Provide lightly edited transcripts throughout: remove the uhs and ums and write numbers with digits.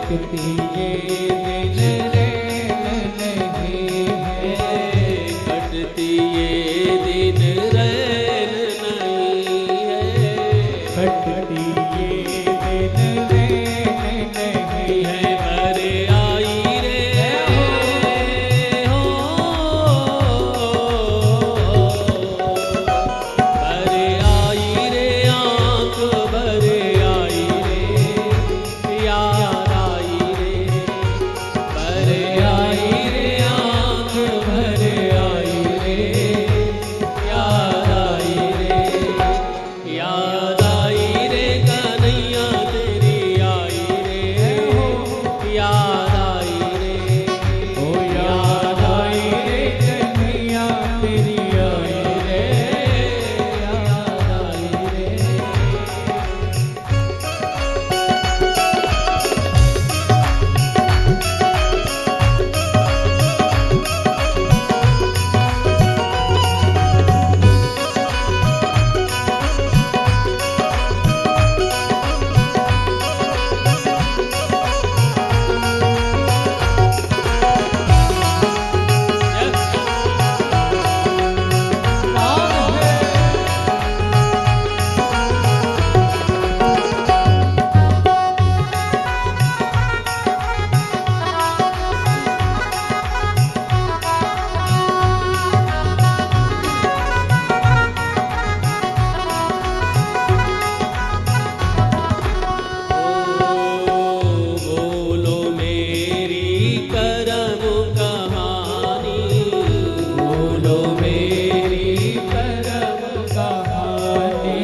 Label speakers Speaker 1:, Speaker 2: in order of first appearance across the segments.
Speaker 1: कटती ये दिन रैन नहीं है,
Speaker 2: कटती ये दिन रैन नहीं है,
Speaker 1: कटती ये दिन रैन नहीं है।
Speaker 2: अरे आई रे हो, अरे आई रे आँख भरे आई रे, याद आई रे, अरे आई रे आँख भरे आई रे, याद आई रे, याद आई रे कन्हैया तेरी आई रे, याद आई रे,
Speaker 1: ओ याद आई रे कन्हैया तेरी आई रे,
Speaker 2: याद आई रे। बोलो मेरी करम कहानी,
Speaker 1: बोलो मेरी करम कहानी,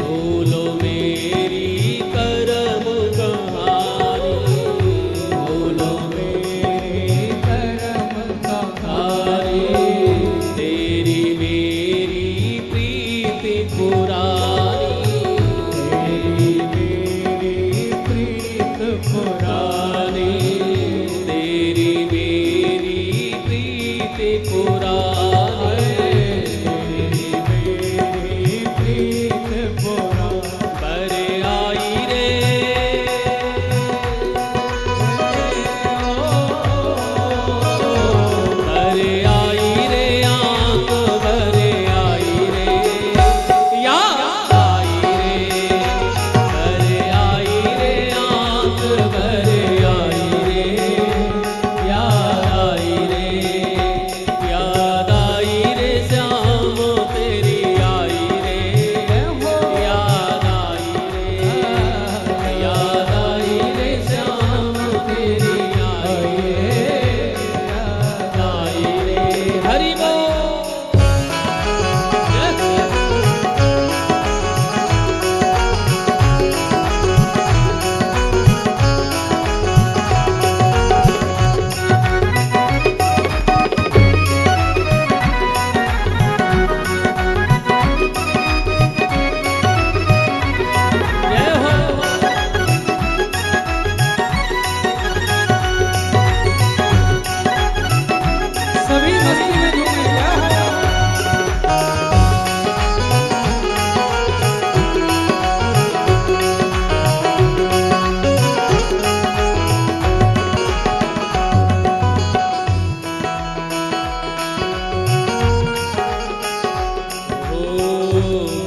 Speaker 2: बोलो मेरी करम कहानी,
Speaker 1: बोलो मेरी करम कहानी,
Speaker 2: तेरी मेरी प्रीति पुरानी,
Speaker 1: तेरी मेरी प्रीत पुरानी,
Speaker 2: तेरी मेरी प्रीति पुरानी,
Speaker 1: तेरी मेरी प्रीत पुरानी।
Speaker 2: अरे आई रे, अरे आई रे आँख भरे आई रे, याद आई रे, अरे आई रे आँख भरे आई रे, याद आई रे, याद आई रे श्याम तेरी आई रे, याद आई रे, याद आई रे श्याम तेरी आई रे, याद आई रे। हरि बोल। जय हो।
Speaker 1: सभी मस्ती में झूमे क्या हो।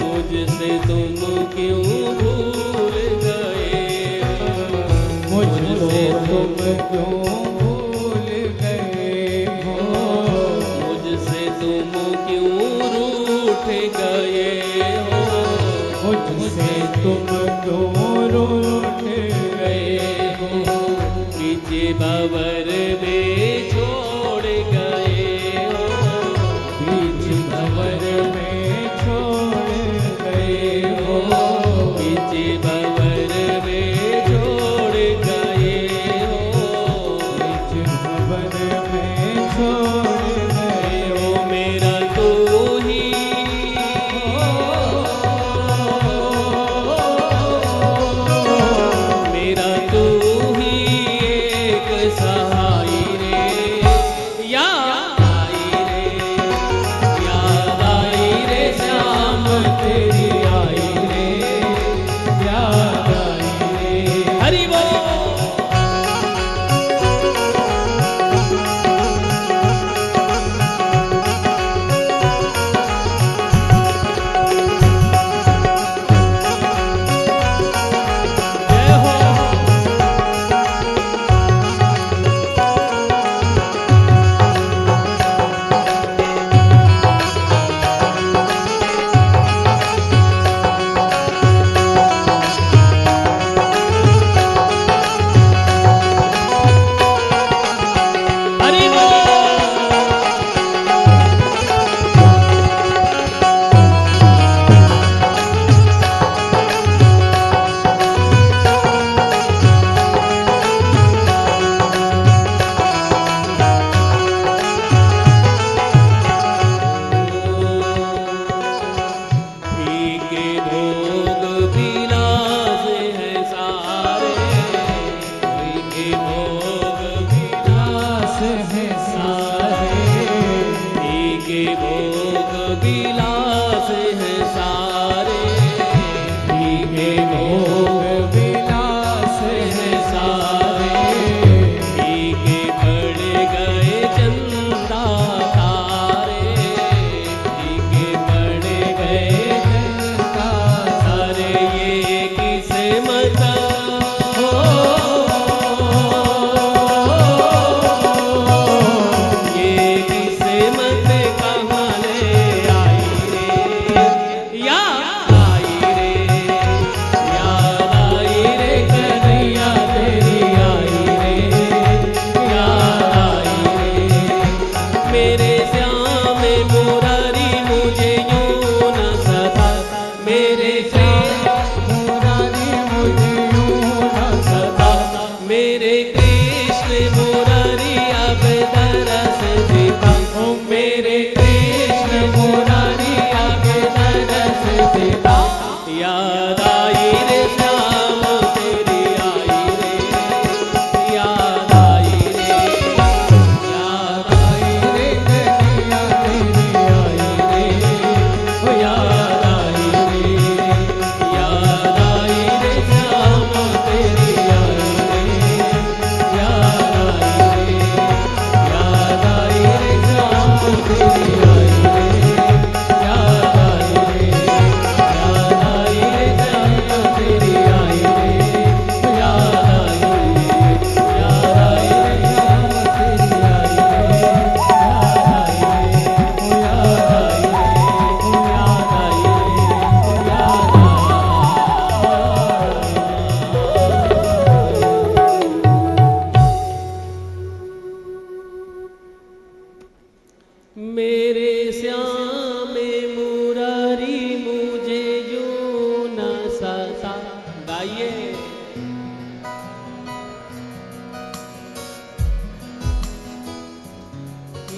Speaker 2: मुझसे तुम क्यों भूल गए हो,
Speaker 1: मुझको तुम क्यों भूल गए हो,
Speaker 2: मुझसे तुम क्यों रूठ गए हो,
Speaker 1: मुझसे तुम क्यों रूठ
Speaker 2: गए हो, पीछे भंवर में छोड़ गए हो,
Speaker 1: बीच भंवर में छोड़ गए हो,
Speaker 2: पीछे भंवर में छोड़ गए हो,
Speaker 1: बीच भंवर में छोड़ गए हो।
Speaker 2: हो मेरा तू ही, मेरा तू ही एक सहाई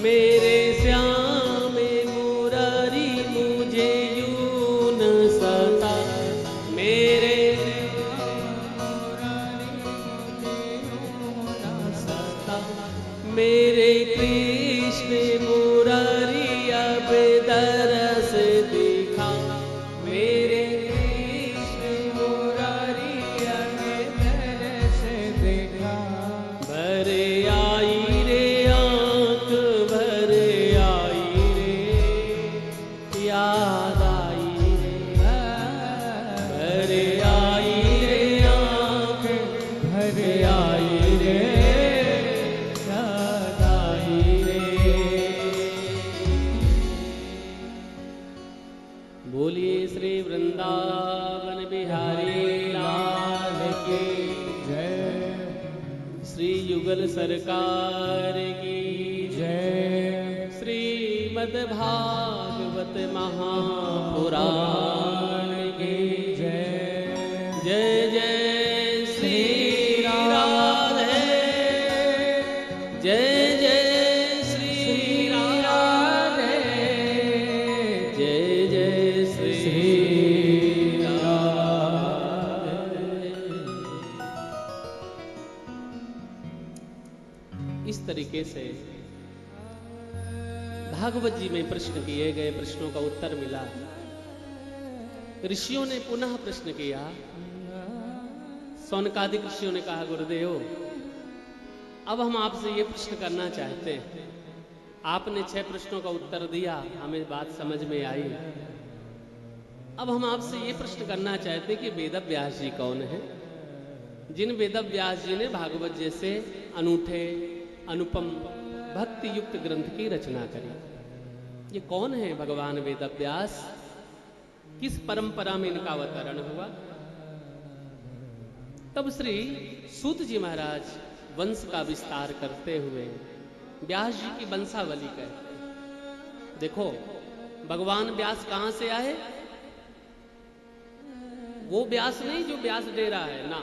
Speaker 2: मेरे श्याम मुरारी मुझे यूं न सता, मेरे मेरे कृष्ण मुरारी अब दरस दिखा, मेरे कृष्ण मुरारी अब दरस दिखा। भर आई रे आँख भर आई रे, याद आई रे, भर आई रे आँख भर आई रे, बोलिए श्री वृंदावन बिहारी लाल की
Speaker 1: जय,
Speaker 2: श्री युगल सरकार की
Speaker 1: जय,
Speaker 2: श्रीमद् भागवत महापुराण की
Speaker 1: जय,
Speaker 2: जय जय श्री राधे, जय जय श्री राधे, जय जय श्री राधे। इस तरीके से भागवत जी में प्रश्न किए गए, प्रश्नों का उत्तर मिला। ऋषियों ने पुनः प्रश्न किया। सौनकादिक ऋषियों ने कहा, गुरुदेव अब हम आपसे ये प्रश्न करना चाहते हैं। आपने 6 प्रश्नों का उत्तर दिया, हमें बात समझ में आई। अब हम आपसे ये प्रश्न करना चाहते हैं कि वेदव्यास जी कौन है, जिन वेदव्यास जी ने भागवत जैसे अनूठे अनुपम भक्ति युक्त ग्रंथ की रचना करी। ये कौन है भगवान वेदव्यास? किस परंपरा में इनका अवतरण हुआ? तब श्री सूत जी महाराज वंश का विस्तार करते हुए व्यास जी की वंशावली कहते। देखो भगवान व्यास कहां से आए? वो व्यास नहीं जो व्यास दे रहा है ना,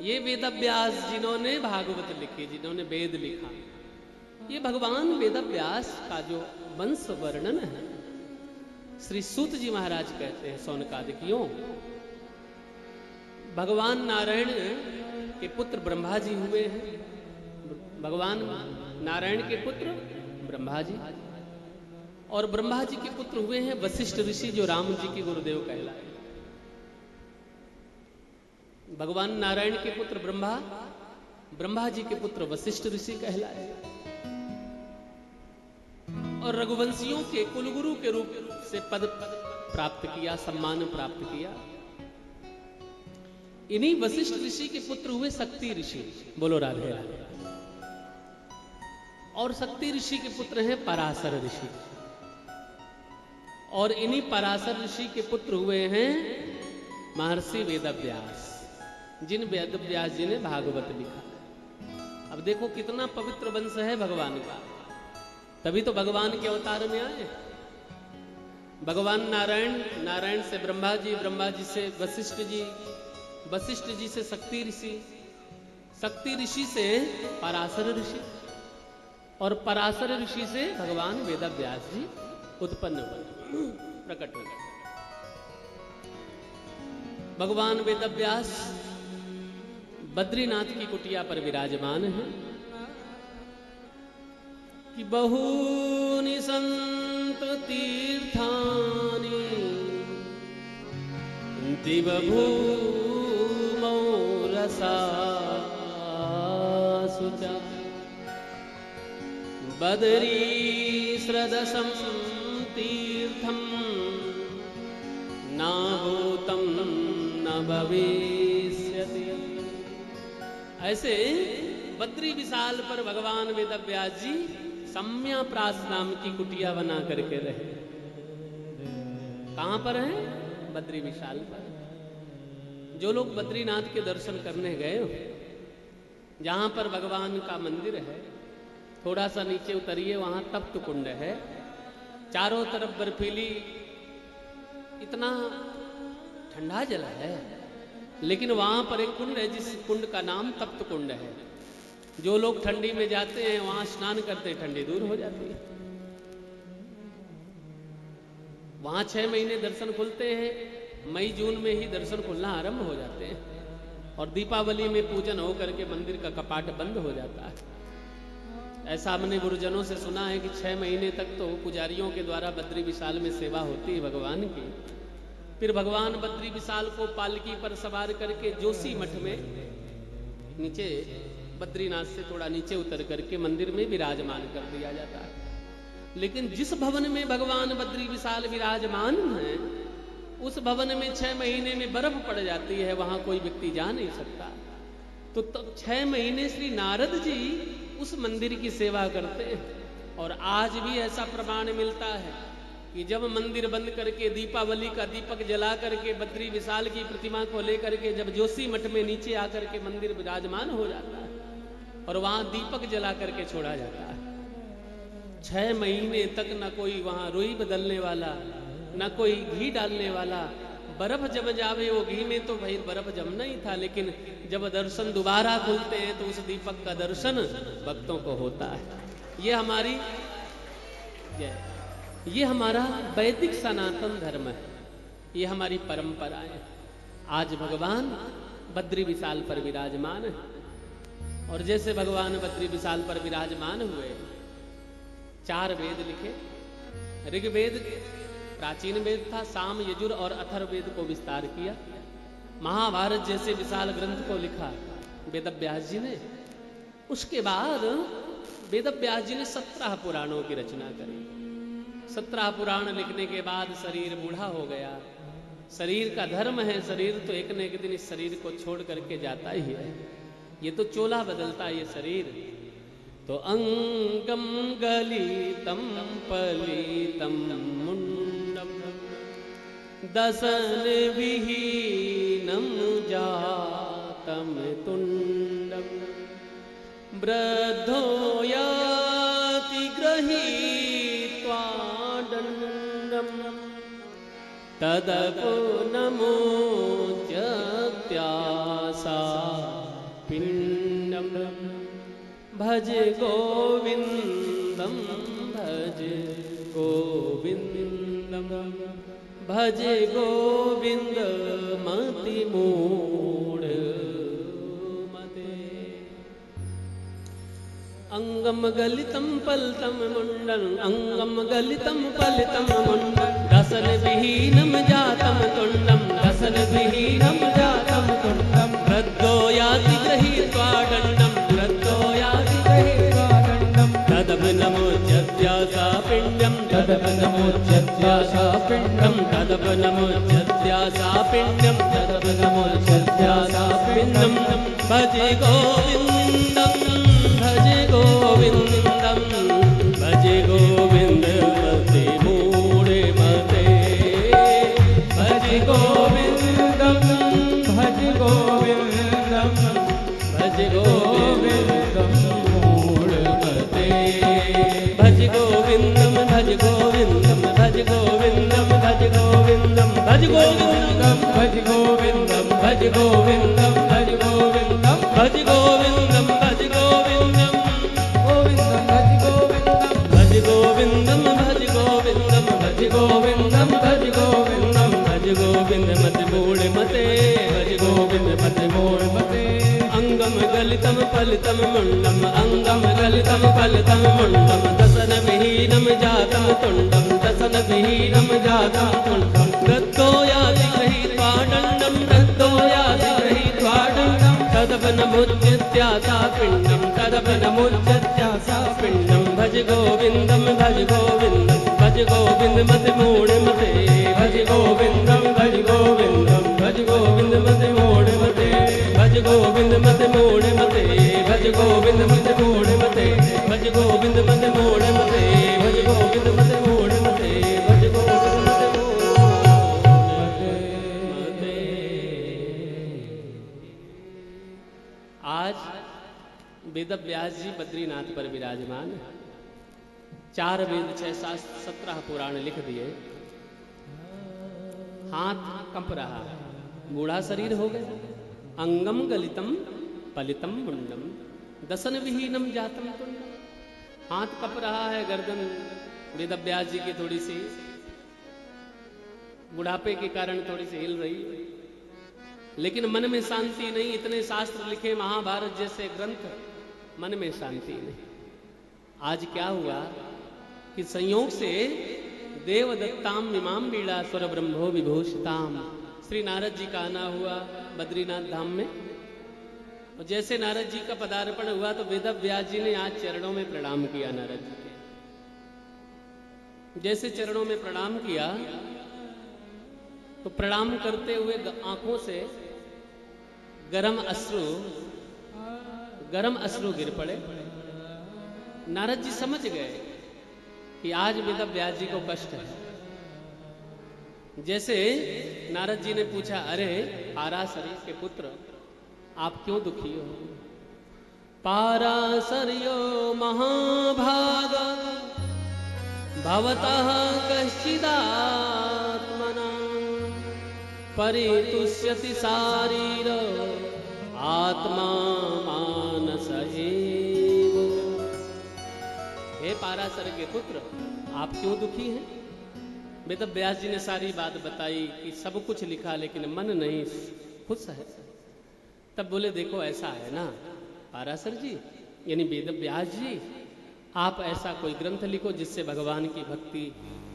Speaker 2: ये वेदव्यास जिन्होंने भागवत लिखी, जिन्होंने वेद लिखा, ये भगवान वेदव्यास का जो वंश वर्णन है श्री सूत जी महाराज कहते हैं सौनकादिकियों। भगवान नारायण के पुत्र ब्रह्मा जी हुए हैं। भगवान नारायण के पुत्र ब्रह्मा जी, और ब्रह्मा जी के पुत्र हुए हैं वशिष्ठ ऋषि, जो राम जी के गुरुदेव कहलाए। भगवान नारायण के पुत्र ब्रह्मा, ब्रह्मा जी के पुत्र वशिष्ठ ऋषि कहलाए, और रघुवंशियों के कुलगुरु के रूप से पद प्राप्त किया, सम्मान प्राप्त किया। इन्हीं वशिष्ठ ऋषि के पुत्र हुए शक्ति ऋषि। बोलो राधे राधे। और शक्ति ऋषि के पुत्र हैं पराशर ऋषि, और इन्हीं पराशर ऋषि के पुत्र हुए हैं महर्षि वेदव्यास, जिन वेदव्यास जी ने भागवत लिखा। अब देखो कितना पवित्र वंश है भगवान का, तभी तो भगवान के अवतार में आए। भगवान नारायण, नारायण से ब्रह्मा जी, ब्रह्मा जी से वशिष्ठ जी, वशिष्ठ जी से शक्ति ऋषि, शक्ति ऋषि से पराशर ऋषि, और पराशर ऋषि से भगवान वेदव्यास जी उत्पन्न हुए, प्रकट हुए। भगवान वेदव्यास बद्रीनाथ की कुटिया पर विराजमान है कि बहूनि सन्तु तीर्थानि दिवभूमौ रसासु च, बदरीश्रदशं तीर्थं न भूतं न भविष्यति। ऐसे बद्री विशाल पर भगवान वेदव्यास जी सम्या प्रास नाम की कुटिया बना करके रहे। कहां पर है? बद्री विशाल पर। जो लोग बद्रीनाथ के दर्शन करने गए हो, जहां पर भगवान का मंदिर है, थोड़ा सा नीचे उतरिए, वहां तप्त कुंड है, चारों तरफ बर्फीली, इतना ठंडा जल है, लेकिन वहां पर एक कुंड है जिस कुंड का नाम तप्त कुंड है। जो लोग ठंडी में जाते हैं वहां स्नान करते ठंडी दूर हो जाती है। वहां 6 महीने दर्शन खुलते हैं, मई जून में ही दर्शन खुलना आरंभ हो जाते हैं और दीपावली में पूजन हो करके मंदिर का कपाट बंद हो जाता है। ऐसा हमने गुरुजनों से सुना है कि 6 महीने तक तो पुजारियों के द्वारा बद्री विशाल में सेवा होती है भगवान की। फिर भगवान बद्री विशाल को पालकी पर सवार करके जोशी मठ में नीचे बद्रीनाथ से थोड़ा नीचे उतर करके मंदिर में विराजमान कर दिया जाता है। लेकिन जिस भवन में भगवान बद्री विशाल विराजमान है उस भवन में 6 महीने में बर्फ पड़ जाती है, वहां कोई व्यक्ति जा नहीं सकता। तो तब 6 महीने श्री नारद जी उस मंदिर की सेवा करते हैं। और आज भी ऐसा प्रमाण मिलता है कि जब मंदिर बंद करके दीपावली का दीपक जला करके बद्री विशाल की प्रतिमा को लेकर के जब जोशी मठ में नीचे आकर के मंदिर विराजमान हो जाता है और वहां दीपक जला करके छोड़ा जाता है, 6 महीने तक न कोई वहां रुई बदलने वाला, न कोई घी डालने वाला। बर्फ जम जावे वो घी में तो भाई बर्फ जमना ही था, लेकिन जब दर्शन दोबारा खुलते हैं तो उस दीपक का दर्शन भक्तों को होता है। ये हमारा वैदिक सनातन धर्म है, ये हमारी परंपरा है। आज भगवान बद्री विशाल पर विराजमान है और जैसे भगवान बद्री विशाल पर विराजमान हुए 4 वेद लिखे। ऋग्वेद प्राचीन वेद था, साम यजुर और अथर्ववेद को विस्तार किया। महाभारत जैसे विशाल ग्रंथ को लिखा वेदव्यास जी ने। उसके बाद वेदव्यास जी ने 17 पुराणों की रचना करी। 17 पुराण लिखने के बाद शरीर बूढ़ा हो गया। शरीर का धर्म है, शरीर तो एक न एक दिन इस शरीर को छोड़ करके जाता ही है। ये तो चोला बदलता है ये शरीर। तो अंगम गलितम पलितम मुंडम दसन विहीनम जातम तुंडम वृद्धो याति गृहीत्वा दंडम तदपुनमोच्यत्यासा पिंडम भज गोविंदम भज गोविंदम भज गोविंद मति मूढ़ मते। अंगम गलितम पलतम मुंडन अंगम गलितम पलितम मुंडन दसन विहीनम जातम तुंडम दसन विहीनम जातम तुंडम वृद्धो याति गृहीत्वा दंडम वृद्धो याति गृहीत्वा दंडम तदभिनमोच्यत्यासा पिंडम तदभिनमोच्यत्यासा पिंडम तदभिनमोच्यत्यासा पिंडम तदभिनमोच्यत्यासा पिंडम भज गोविंदम भज गोविंदम भज गोविंद मते मूढ़े मते भज गोविंदम भज गोविंदम भज गोविंदम मूढ़ मते भज गोविंदम भज गोविंदम भज गोविंदम भज गोविंदम भज गोविंदम भज गोविंदम भज गोविंदम भज गोविंदम भज गोविंदम भज गोविंदम भज गोविंदम भज गोविंदम भज गोविंदम भज गोविंदम भज गोविंद मत मूढ़ मते भज गोविंद मत मूढ़ मते। अंगम गलितम पलितम मुंडम अंगम गलितम पलितम मुंडम दसन विहीनम जातम तुंडम दसन विहीनम जातम तुंडम वृद्धो याति गृहीत्वा दंडम वृद्धो याति गृहीत्वा दंडम तदभिनमोच्यत्यासा पिंडम तदभिनमोच्यत्यासा पिंडम भज गोविंदम भज गोविंदम भज गोविंद मत मूढ़ मते भज गोविंदम भज गोविंदम भज गोविंद मत मूढ़ मते भज गोविंद मत मूढ़ मते भज गोविंद मत मूढ़ मते भज गोविंद मत मूढ़ मते भज गोविंद मत मूढ़ मते भज गोविंद मत मते। आज वेदव्यास जी बद्रीनाथ पर विराजमान, 4 वेद 6 शास्त्र 17 पुराण लिख दिए। हाथ कंप रहा, बूढ़ा शरीर हो गया। अंगम गलितम पलितम मुंडम दसन विहीनम जातम तुंड, हाथ कप रहा है, गर्दन वेदव्यास जी की थोड़ी सी बुढ़ापे के कारण थोड़ी सी हिल रही है, लेकिन मन में शांति नहीं। इतने शास्त्र लिखे, महाभारत जैसे ग्रंथ, मन में शांति नहीं। आज क्या हुआ कि संयोग से देवदत्ताम इमाम बीड़ा स्वर ब्रह्मो विभूषिताम, श्री नारद जी का आना हुआ बद्रीनाथ धाम में। और जैसे नारद जी का पदार्पण हुआ तो वेदव्यास जी ने आज चरणों में प्रणाम किया नारद जी के। जैसे चरणों में प्रणाम किया तो प्रणाम करते हुए आंखों से गरम अश्रु गिर पड़े। नारद जी समझ गए कि आज वेदव्यास जी को कष्ट है। जैसे नारद जी ने पूछा, अरे पाराशरी के पुत्र, आप क्यों दुखी हो? पाराशर्यो महाभाग भवतः कश्चिदात्मना परितुष्यति शारीर आत्मा मानस एव। हे पाराशर के पुत्र, आप क्यों दुखी हैं? वेदव्यास जी ने सारी बात बताई कि सब कुछ लिखा लेकिन मन नहीं खुश है। तब बोले, देखो ऐसा है ना पाराशर जी, यानी वेदव्यास जी, आप ऐसा कोई ग्रंथ लिखो जिससे भगवान की भक्ति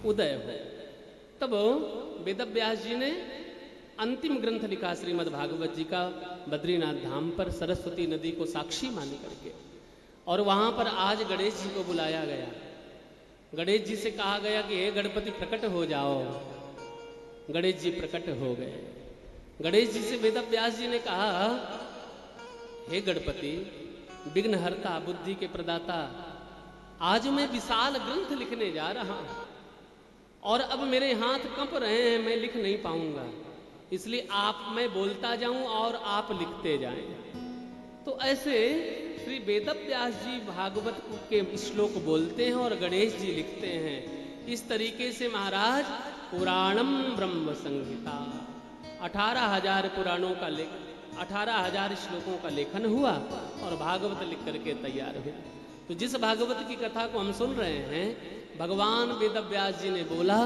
Speaker 2: उदय हो। तब वेदव्यास जी ने अंतिम ग्रंथ लिखा श्रीमद् भागवत जी का, बद्रीनाथ धाम पर सरस्वती नदी को साक्षी मान करके। और वहां पर आज गणेश जी को बुलाया गया। गणेश जी से कहा गया कि हे गणपति प्रकट हो जाओ। गणेश जी प्रकट हो गए। गणेश जी से वेदव्यास जी ने कहा, हे गणपति विघ्नहर्ता बुद्धि के प्रदाता, आज मैं विशाल ग्रंथ लिखने जा रहा हूं और अब मेरे हाथ कंप रहे हैं, मैं लिख नहीं पाऊंगा, इसलिए मैं बोलता जाऊं और आप लिखते जाएं। तो ऐसे श्री वेदव्यास जी भागवत के श्लोक बोलते हैं और गणेश जी लिखते हैं। इस तरीके से महाराज पुराणम ब्रह्म संहिता 18,000 पुराणों का 18,000 श्लोकों का लेखन हुआ और भागवत लिख करके तैयार हुआ। तो जिस भागवत की कथा को हम सुन रहे हैं, भगवान वेदव्यास जी ने बोला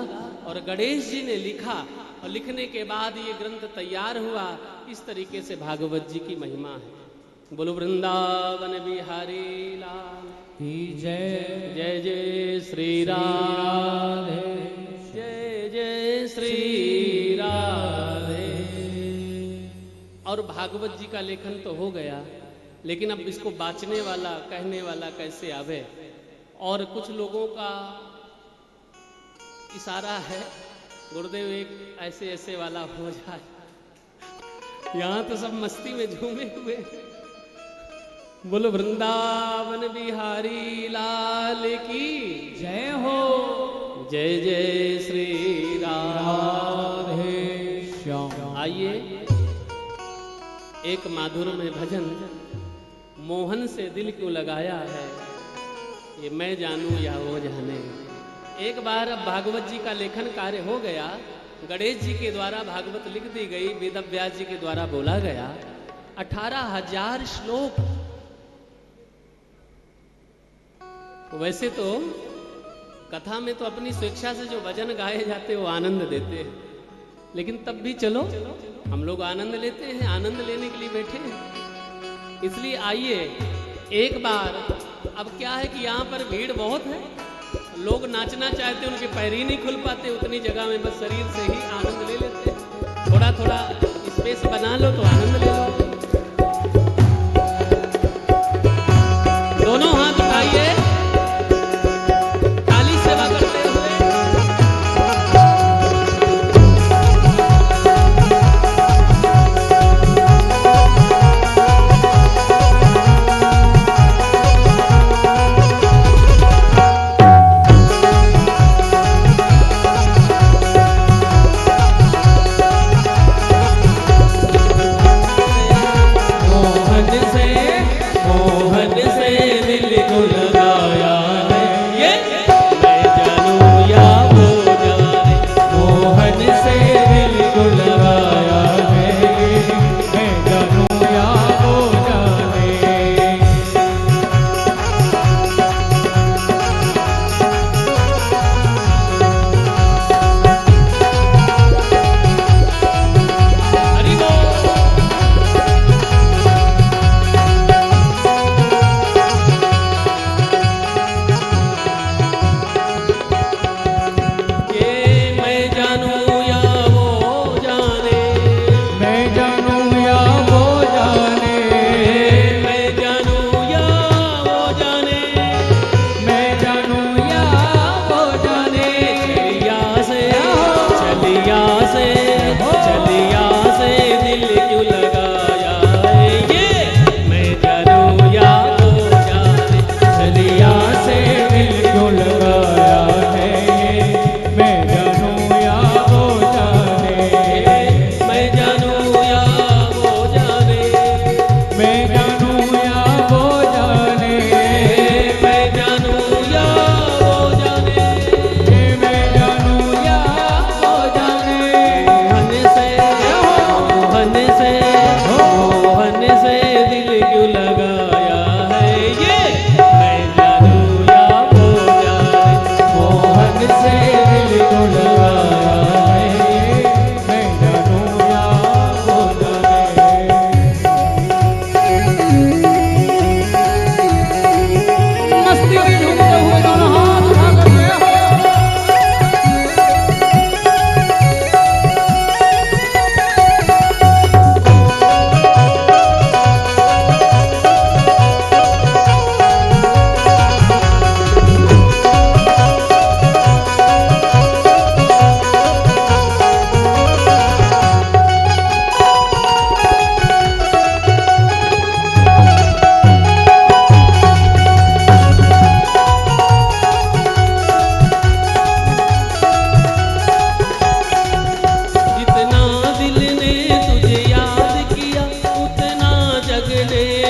Speaker 2: और गणेश जी ने लिखा, और लिखने के बाद ये ग्रंथ तैयार हुआ। इस तरीके से भागवत जी की महिमा है। बोलो वृंदावन बिहारी लाल
Speaker 1: की जय।
Speaker 2: जय जय श्री राधे, जय जय श्री राधे। और भागवत जी का लेखन तो हो गया, लेकिन अब इसको बाँचने वाला, कहने वाला कैसे आवे? और कुछ लोगों का इशारा है, गुरुदेव एक ऐसे ऐसे वाला हो जाए। यहाँ तो सब मस्ती में झूमे हुए। बोलो वृंदावन बिहारी लाल की
Speaker 1: जय हो।
Speaker 2: जय जय श्री
Speaker 1: राधे श्याम।
Speaker 2: आइए एक माधुर्य भजन, मोहन से दिल क्यों लगाया है, ये मैं जानूं या वो जाने। एक बार अब भागवत जी का लेखन कार्य हो गया, गणेश जी के द्वारा भागवत लिख दी गई, वेदव्यास जी के द्वारा बोला गया। 18,000 श्लोक। वैसे तो कथा में तो अपनी स्वेच्छा से जो भजन गाए जाते वो आनंद देते हैं, लेकिन तब भी चलो हम लोग आनंद लेते हैं, आनंद लेने के लिए बैठे हैं। इसलिए आइए एक बार, अब क्या है कि यहाँ पर भीड़ बहुत है, लोग नाचना चाहते, उनके पैर ही नहीं खुल पाते, उतनी जगह में बस शरीर से ही आनंद ले लेते हैं। थोड़ा थोड़ा स्पेस बना लो तो आनंद ले लो। दोनों हाथ उठाइए, ताली सेवा करते हुए।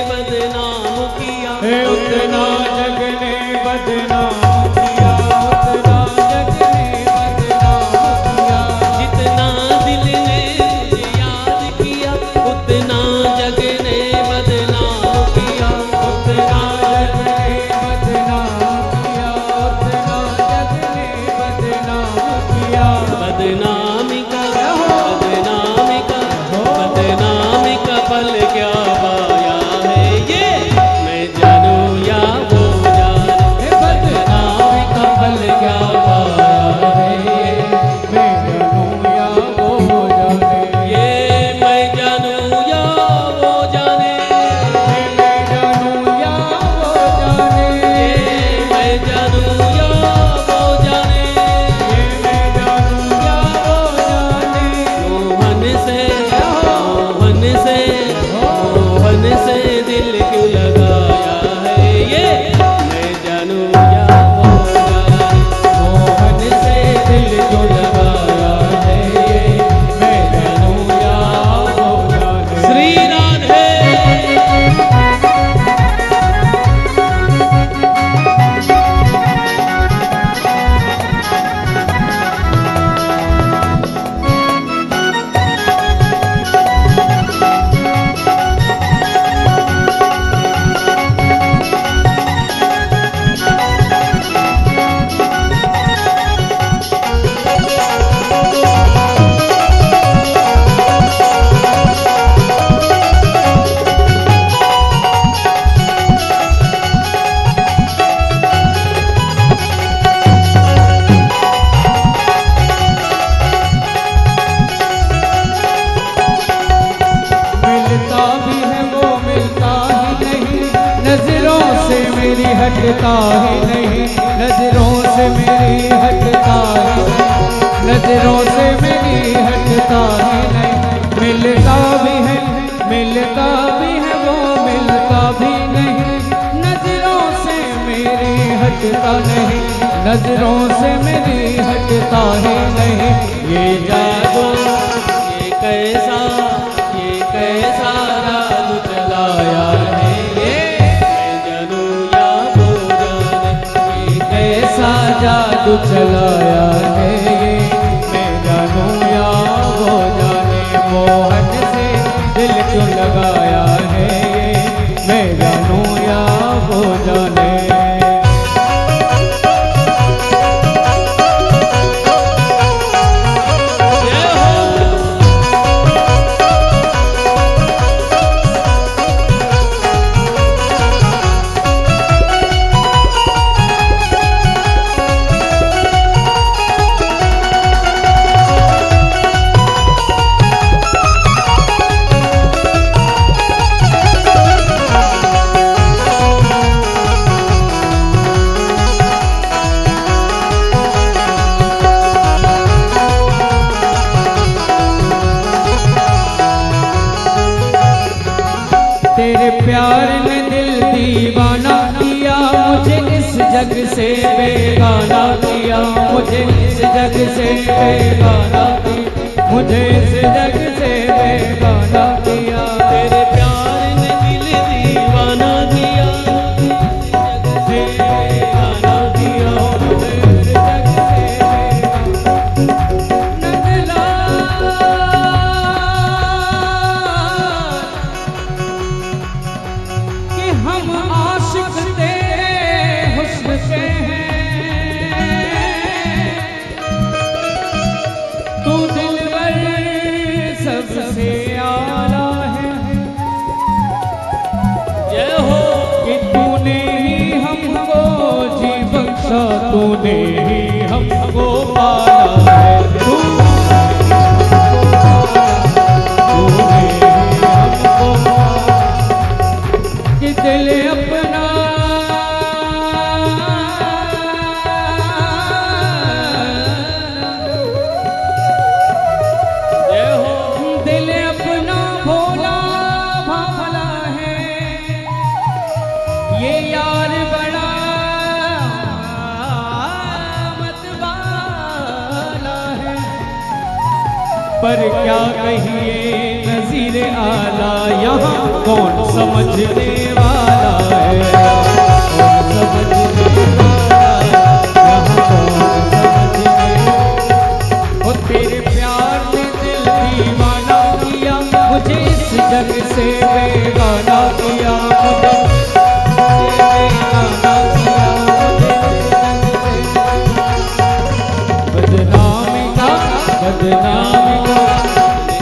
Speaker 2: बदनाम किया,
Speaker 1: उतना जग ने बदनाम किया, उतना जग ने बदनाम किया।
Speaker 2: जितना दिल ने मुझे याद किया, उतना जग ने बदनाम किया,
Speaker 1: उतना जग ने बदनाम किया, उतना जग ने बदनाम किया।
Speaker 2: बदनामी का फल क्या पाया है, ये मैं जानूं या वो जाने।
Speaker 1: बदनामी का फल क्या पाया है, मैं जानूं या वो जाने।
Speaker 2: ये मैं जानूं या वो जाने,
Speaker 1: मैं जानूं या वो जाने,
Speaker 2: मैं जानूं या वो जाने।
Speaker 1: ये मैं जानूं या वो जाने।
Speaker 2: मोहन से दिल क्यों लगाया है, ये मैं जानूं या वो जाने।
Speaker 1: मोहन से दिल जो लगाया है, ये मैं जानूं या वो जाने।
Speaker 2: श्री राधे।
Speaker 1: मिलता भी है वो मिलता ही नहीं, नजरों से मेरी हटता ही नहीं, नजरों से मेरी हटता ही नहीं, नजरों से मेरी हटता ही नहीं। मिलता भी है वो मिलता भी नहीं, नजरों से मेरी हटता नहीं, नजरों से मेरी हटता ही नहीं। ये जादू
Speaker 2: ये कैसा जादू चलाया है, ये मैं जानूं या वो जाने। ये
Speaker 1: कैसा जादू चलाया है, ये मैं जानूं या वो जाने। मोहन से दिल क्यों लगाया है, ये मैं जानूं या वो जाने।
Speaker 2: जय हो।
Speaker 1: तेरे प्यार ने दिल दीवाना किया, मुझे इस जग से बेगाना किया, मुझे इस जग से बेगाना किया, मुझे इस जग से बेगाना किया।
Speaker 2: तेरे प्यार ने दिल दीवाना किया, जग से बेगाना किया।
Speaker 1: मुझे इस जग से बेगाना कि हम आशिक तेरे हुस्न के हैं, तू दिलबर सबसे आला है।
Speaker 2: जय हो।
Speaker 1: कि तूने ही हमको जी बख्शा, तूने ही हमको पाला है। तूने ही हमको पाला, कि दिल अपना
Speaker 2: जय हो।
Speaker 1: दिल अपना भोला भाला है, ये यार बड़ा मतवाला है। पर क्या कहिए नसीर आला, यहाँ कौन समझने वाला है, कौन समझने वाला, यहाँ कौन समझने, वो तेरे प्यार ने दिल दीवाना किया, मुझे इस जग से बेगाना किया, मुझे बेगाना किया, मुझे इस जग से बदनामी का, बदनामी का,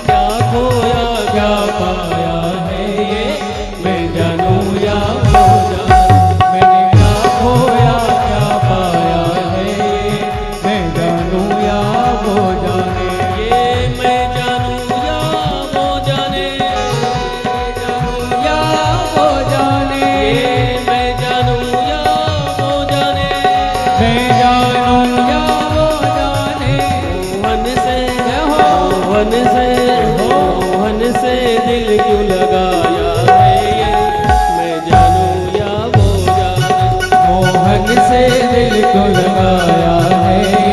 Speaker 1: क्या खोया क्या पाया है ये, मैं जानूं या वो जाने, मैंने क्या खोया क्या पाया है ये, मैं जानूं या वो जाने,
Speaker 2: ये मैं जानूं या वो जाने,
Speaker 1: जानूं या वो जाने,
Speaker 2: ये मैं जानूं या वो जाने,
Speaker 1: मैं जानूं या वो जाने,
Speaker 2: मोहन से
Speaker 1: हो
Speaker 2: मोहन से मोहन से दिल क्यों लगाया है ये, मैं जानूं या वो जाने,
Speaker 1: मोहन से दिल को लगाया है ये,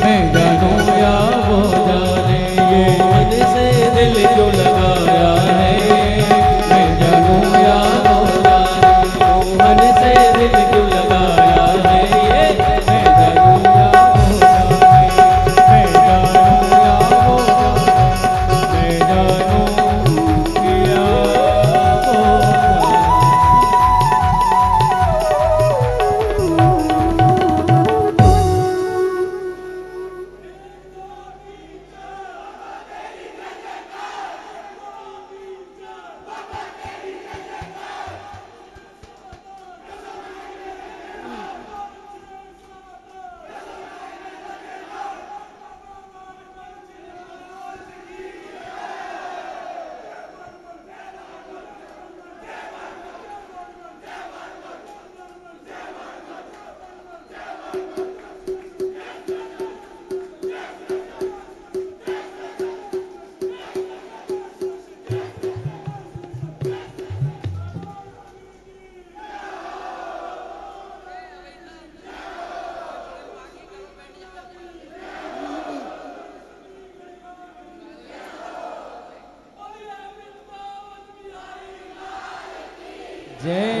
Speaker 1: मैं जानूं या वो जाने, ये
Speaker 2: मोहन से दिल क्यों लगाया है ये,
Speaker 1: मैं जानूं या वो जाने,
Speaker 2: मोहन से दिल क्यों लगाया है ये,
Speaker 1: मैं जानूं या वो जाने, मैं जानूं या वो जाने, मैं जानूं या वो जाने। जय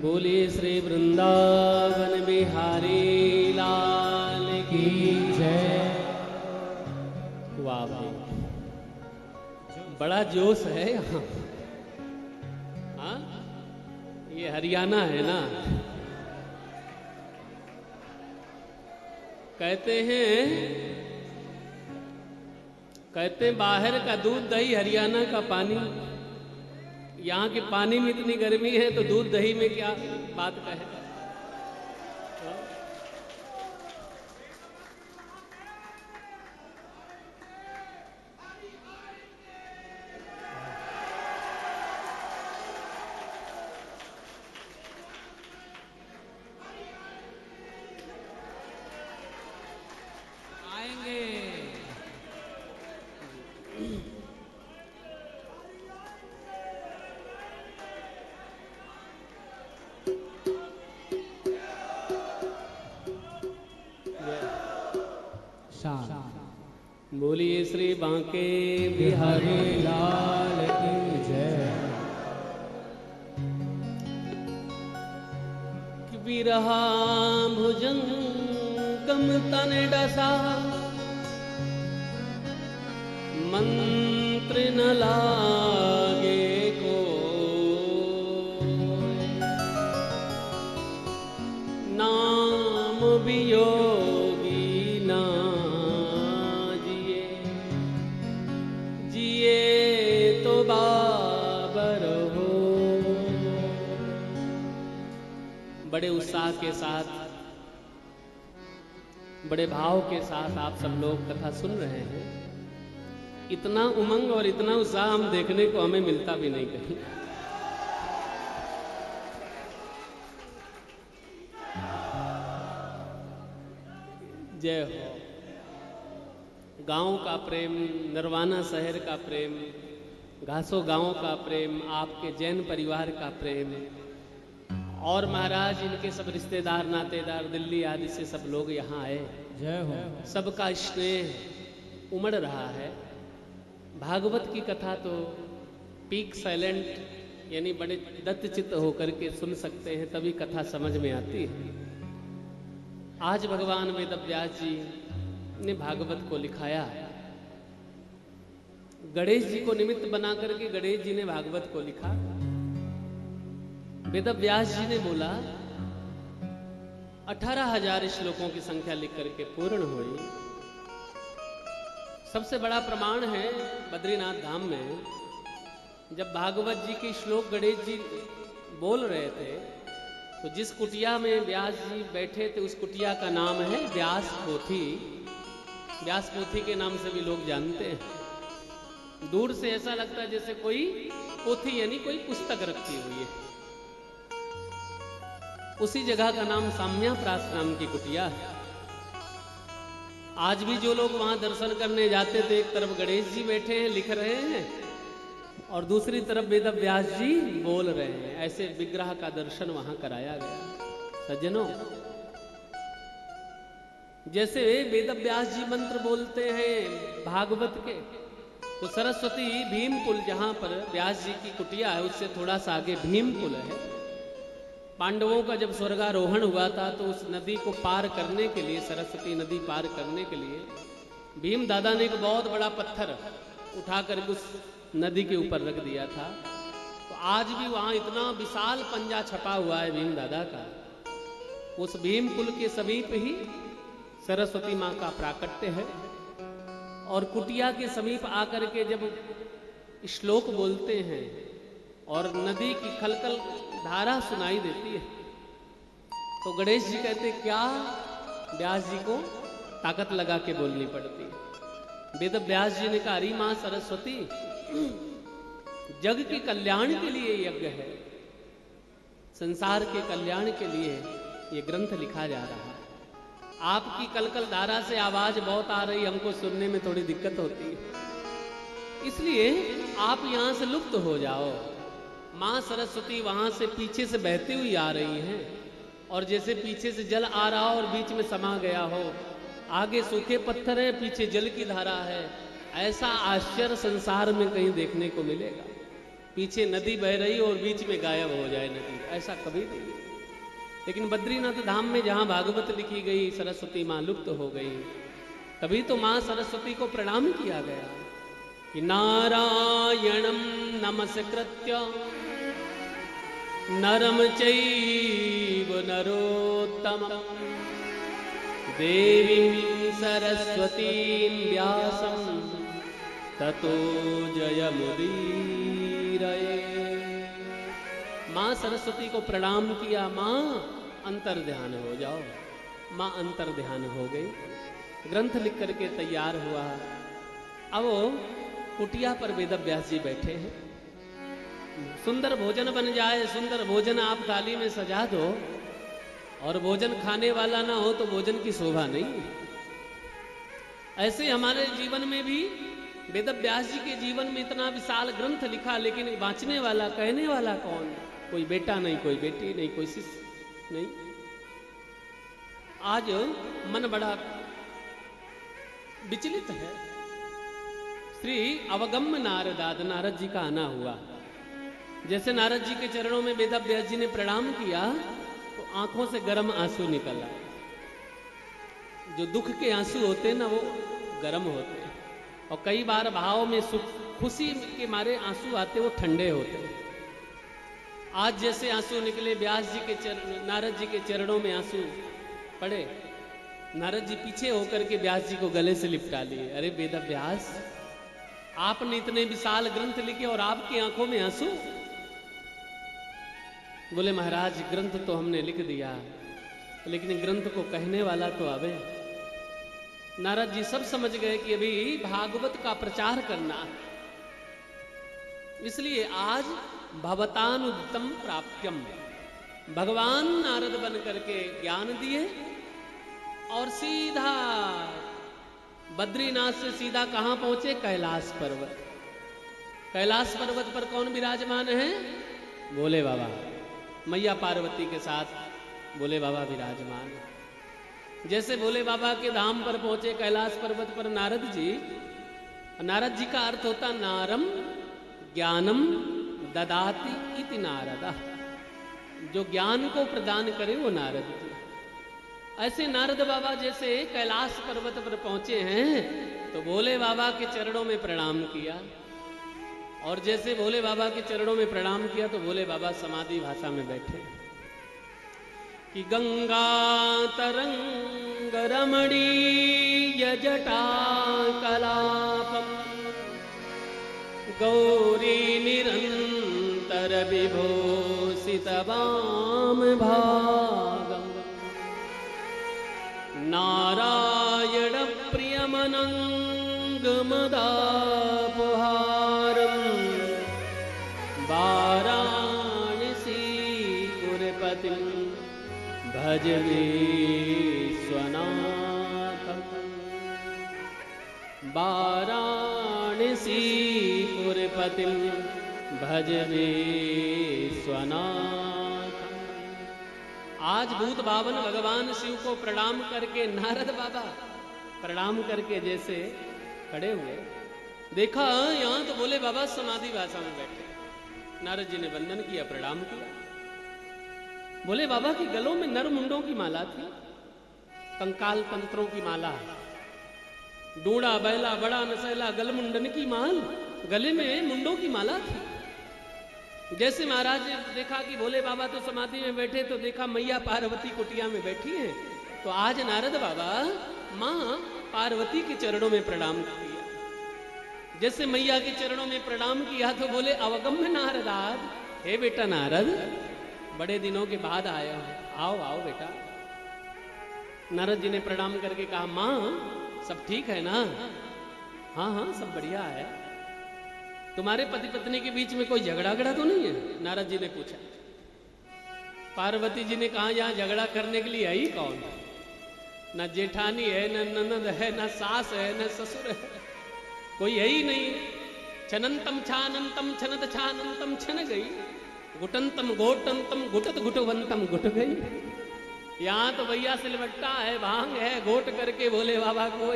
Speaker 2: बोलिए श्री वृंदावन बिहारी लाल की
Speaker 1: जय।
Speaker 2: वाह वाह, बड़ा जोश है यहाँ। हाँ, ये हरियाणा है ना। कहते हैं बाहर का दूध दही, हरियाणा का पानी। यहाँ के पानी में इतनी गर्मी है तो दूध दही में क्या बात कहे।
Speaker 1: आएंगे
Speaker 2: बोलिए श्री बांके बिहारी
Speaker 1: बिहारी लाल की जय।
Speaker 2: बिरहा भुजंग कम तन डसा, मंत्र न लागे को, नाम वियोगी ना जिए, जिए तो बाबर हो। बड़े उत्साह के साथ, बड़े भाव के साथ आप सब लोग कथा सुन रहे हैं। इतना उमंग और इतना उत्साह हम देखने को हमें मिलता भी नहीं कहीं। जय हो। गांव का प्रेम, नरवाना शहर का प्रेम, घासो गांव का प्रेम, आपके जैन परिवार का प्रेम, और महाराज इनके सब रिश्तेदार नातेदार दिल्ली आदि से सब लोग यहाँ आए।
Speaker 1: जय हो।
Speaker 2: सबका स्नेह उमड़ रहा है। भागवत की कथा तो पीक साइलेंट यानी बड़े दत्तचित्त होकर के सुन सकते हैं, तभी कथा समझ में आती है। आज भगवान वेदव्यास जी ने भागवत को लिखाया। गणेश जी को निमित्त बना करके गणेश जी ने भागवत को लिखा। वेदव्यास जी ने बोला 18,000 श्लोकों की संख्या लिख करके पूर्ण हुई। सबसे बड़ा प्रमाण है बद्रीनाथ धाम में, जब भागवत जी के श्लोक गणेश जी बोल रहे थे तो जिस कुटिया में व्यास जी बैठे थे उस कुटिया का नाम है व्यास पोथी। व्यास पोथी के नाम से भी लोग जानते हैं। दूर से ऐसा लगता है जैसे कोई पोथी यानी कोई पुस्तक रखी हुई है। उसी जगह का नाम साम्याप्रास नाम की कुटिया है। आज भी जो लोग वहां दर्शन करने जाते थे, एक तरफ गणेश जी बैठे हैं लिख रहे हैं और दूसरी तरफ वेदव्यास जी बोल रहे हैं। ऐसे विग्रह का दर्शन वहां कराया गया। सज्जनों, जैसे वेदव्यास जी मंत्र बोलते हैं भागवत के, तो सरस्वती भीमपुल जहां पर व्यास जी की कुटिया है उससे थोड़ा सा आगे भीमपुल है। पांडवों का जब स्वर्गारोहण हुआ था तो उस नदी को पार करने के लिए, सरस्वती नदी पार करने के लिए भीम दादा ने एक बहुत बड़ा पत्थर उठाकर उस नदी के ऊपर रख दिया था। तो आज भी वहां इतना विशाल पंजा छपा हुआ है भीम दादा का। उस भीम पुल के समीप ही सरस्वती मां का प्राकट्य है। और कुटिया के समीप आकर के जब श्लोक बोलते हैं और नदी की खलखल धारा सुनाई देती है तो गणेश जी कहते क्या व्यास जी को ताकत लगा के बोलनी पड़ती है। वेद व्यास जी ने कहा अरे मां सरस्वती, जग के कल्याण के लिए यज्ञ है, संसार के कल्याण के लिए ये ग्रंथ लिखा जा रहा है। आपकी कलकल धारा से आवाज बहुत आ रही, हमको सुनने में थोड़ी दिक्कत होती है, इसलिए आप यहां से लुप्त हो जाओ। मां सरस्वती वहां से पीछे से बहती हुई आ रही हैं और जैसे पीछे से जल आ रहा हो और बीच में समा गया हो, आगे सूखे पत्थर हैं, पीछे जल की धारा है, ऐसा आश्चर्य संसार में कहीं देखने को मिलेगा। पीछे नदी बह रही और बीच में गायब हो जाए नदी, ऐसा कभी नहीं। लेकिन बद्रीनाथ धाम में जहां भागवत लिखी गई, सरस्वती मां लुप्त हो गई। तभी तो मां सरस्वती को प्रणाम किया गया कि नारायणं नमस्कृत्य नरम चैव नरोत्तमं देवीं सरस्वतीं व्यासं ततो जयमुदीरये। मां सरस्वती को प्रणाम किया। मां अंतर ध्यान हो जाओ। मां अंतर ध्यान हो गई। ग्रंथ लिख करके तैयार हुआ। अब वो कुटिया पर वेदव्यास जी बैठे हैं। सुंदर भोजन बन जाए, सुंदर भोजन आप थाली में सजा दो और भोजन खाने वाला ना हो तो भोजन की शोभा नहीं। ऐसे हमारे जीवन में भी वेदव्यास जी के जीवन में इतना विशाल ग्रंथ लिखा, लेकिन बांचने वाला, कहने वाला कौन? कोई बेटा नहीं, कोई बेटी नहीं, कोई शिष्य नहीं। आज मन बड़ा विचलित है। श्री अवगम्य नारदाद, नारद जी का आना हुआ। जैसे नारद जी के चरणों में वेदव्यास जी ने प्रणाम किया तो आंखों से गर्म आंसू निकला। जो दुख के आंसू होते हैं ना, वो गर्म होते हैं, और कई बार भाव में खुशी के मारे आंसू आते, वो ठंडे होते हैं। आज जैसे आंसू निकले व्यास जी के नारद जी के चरणों में आंसू पड़े। नारद जी पीछे होकर के व्यास जी को गले से लिपटा लिए। अरे वेदव्यास, आपने इतने विशाल ग्रंथ लिखे और आपकी आंखों में आंसू? बोले महाराज, ग्रंथ तो हमने लिख दिया, लेकिन ग्रंथ को कहने वाला तो आवे। नारद जी सब समझ गए कि अभी भागवत का प्रचार करना है, इसलिए आज भवतानुदितम प्राप्यम, भगवान नारद बन करके ज्ञान दिए और सीधा बद्रीनाथ से सीधा कहां पहुंचे? कैलाश पर्वत। कैलाश पर्वत पर कौन विराजमान है? भोले बाबा। मैया पार्वती के साथ भोले बाबा विराजमान है। जैसे भोले बाबा के धाम पर पहुंचे कैलाश पर्वत पर नारद जी, नारद जी का अर्थ होता नारम ज्ञानम ददाति इति नारदा, जो ज्ञान को प्रदान करे वो नारद जी। ऐसे नारद बाबा जैसे कैलाश पर्वत पर पहुंचे हैं तो भोले बाबा के चरणों में प्रणाम किया, और जैसे भोले बाबा के चरणों में प्रणाम किया तो भोले बाबा समाधि भाषा में बैठे कि गंगा तरंग रमणीय जटा कलापम गौरी निरंतर विभूषित वाम भागम नारायण प्रियमनंग मदापहारम वाराणसी पुरपतिं भज विश्वनाथम वाराणसी पुरपतिं भज विश्वनाथ। आज भूत बावन भगवान शिव को प्रणाम करके नारद बाबा प्रणाम करके जैसे खड़े हुए, देखा यहां तो भोले बाबा समाधि भाषा में बैठे। नारद जी ने वंदन किया, प्रणाम किया। भोले बाबा के गलों में नर मुंडों की माला थी, कंकाल तंत्रों की माला, डूड़ा बैला बड़ा नसैला गल मुंडन की माल, गले में मुंडों की माला थी। जैसे महाराज ने देखा कि भोले बाबा तो समाधि में बैठे, तो देखा मैया पार्वती कुटिया में बैठी है, तो आज नारद बाबा मां पार्वती के चरणों में प्रणाम किया। जैसे मैया के चरणों में प्रणाम किया तो बोले अवगम्य नारदाद, हे बेटा नारद, बड़े दिनों के बाद आया हो, आओ आओ बेटा। नारद जी ने प्रणाम करके कहा, मां सब ठीक है ना? हाँ हाँ सब बढ़िया है। तुम्हारे पति पत्नी के बीच में कोई झगड़ा तो नहीं है? नारद जी ने पूछा। पार्वती जी ने कहा, यहां झगड़ा करने के लिए आई कौन? न जेठानी है, न ननद है, न सास है, न ससुर है, कोई है ही नहीं। छनंतम छानंतम छनत छानंतम छन गई, गुटंतम गोटंतम गुटत गुटवंतम गुट गई। यहाँ तो भैया सिलवट्टा है, भांग है, घोट करके भोले बाबा को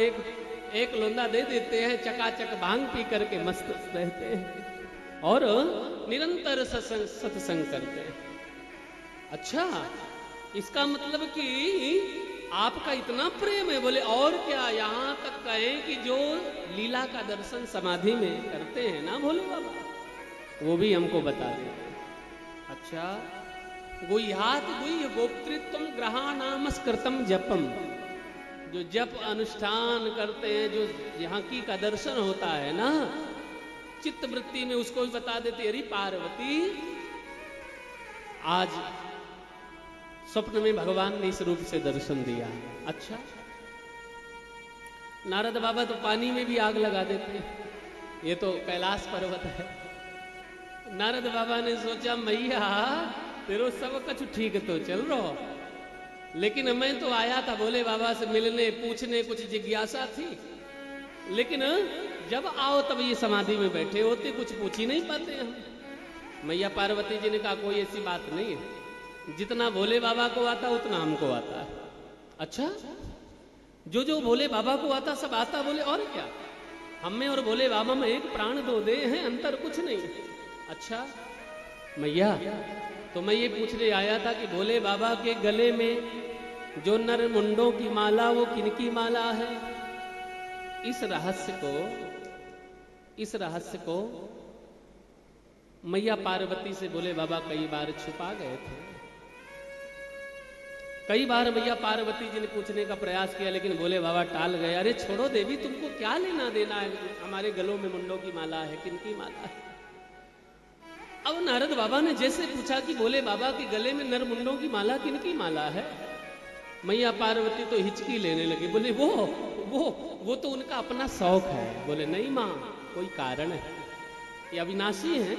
Speaker 2: एक लोंदा दे देते हैं, चकाचक भांग पी करके मस्त रहते हैं और निरंतर सत्संग करते हैं। अच्छा, इसका मतलब कि आपका इतना प्रेम है? बोले और क्या, यहां तक कहें कि जो लीला का दर्शन समाधि में करते हैं ना भोले बाबा, वो भी हमको बता देते। अच्छा, गुह्यात गुह्य गोप्तृत्वम ग्रहाणामस्कृतम जपम, जो जप अनुष्ठान करते हैं, जो झांकी का दर्शन होता है ना चित्त वृत्ति में, उसको भी बता देते। अरे पार्वती, आज स्वप्न में भगवान ने इस रूप से दर्शन दिया। अच्छा, नारद बाबा तो पानी में भी आग लगा देते हैं, ये तो कैलाश पर्वत है। नारद बाबा ने सोचा, मैया तेरो सब कुछ ठीक तो चल रहा, लेकिन मैं तो आया था भोले बाबा से मिलने, पूछने, कुछ जिज्ञासा थी, लेकिन जब आओ तब ये समाधि में बैठे होते, कुछ पूछ ही नहीं पाते हम। मैया पार्वती जी ने कहा, कोई ऐसी बात नहीं है, जितना भोले बाबा को आता उतना हमको आता है। अच्छा, जो भोले बाबा को आता सब आता? बोले और क्या, हम में और भोले बाबा में एक प्राण दो दे हैं, अंतर कुछ नहीं। अच्छा मैया, तो मैं ये पूछने आया था कि भोले बाबा के गले में जो नर मुंडों की माला, वो किनकी माला है? इस रहस्य को मैया पार्वती से भोले बाबा कई बार छुपा गए थे। कई बार मैया पार्वती जी ने पूछने का प्रयास किया, लेकिन भोले बाबा टाल गए। अरे छोड़ो देवी, तुमको क्या लेना देना है, हमारे गलों में मुंडों की माला है, किनकी माला है? अब नारद बाबा ने जैसे पूछा कि भोले बाबा के गले में नर मुंडों की माला किनकी माला है, मैया पार्वती तो हिचकी लेने लगी। बोले वो तो उनका अपना शौक है। बोले नहीं मां, कोई कारण है, ये अविनाशी है।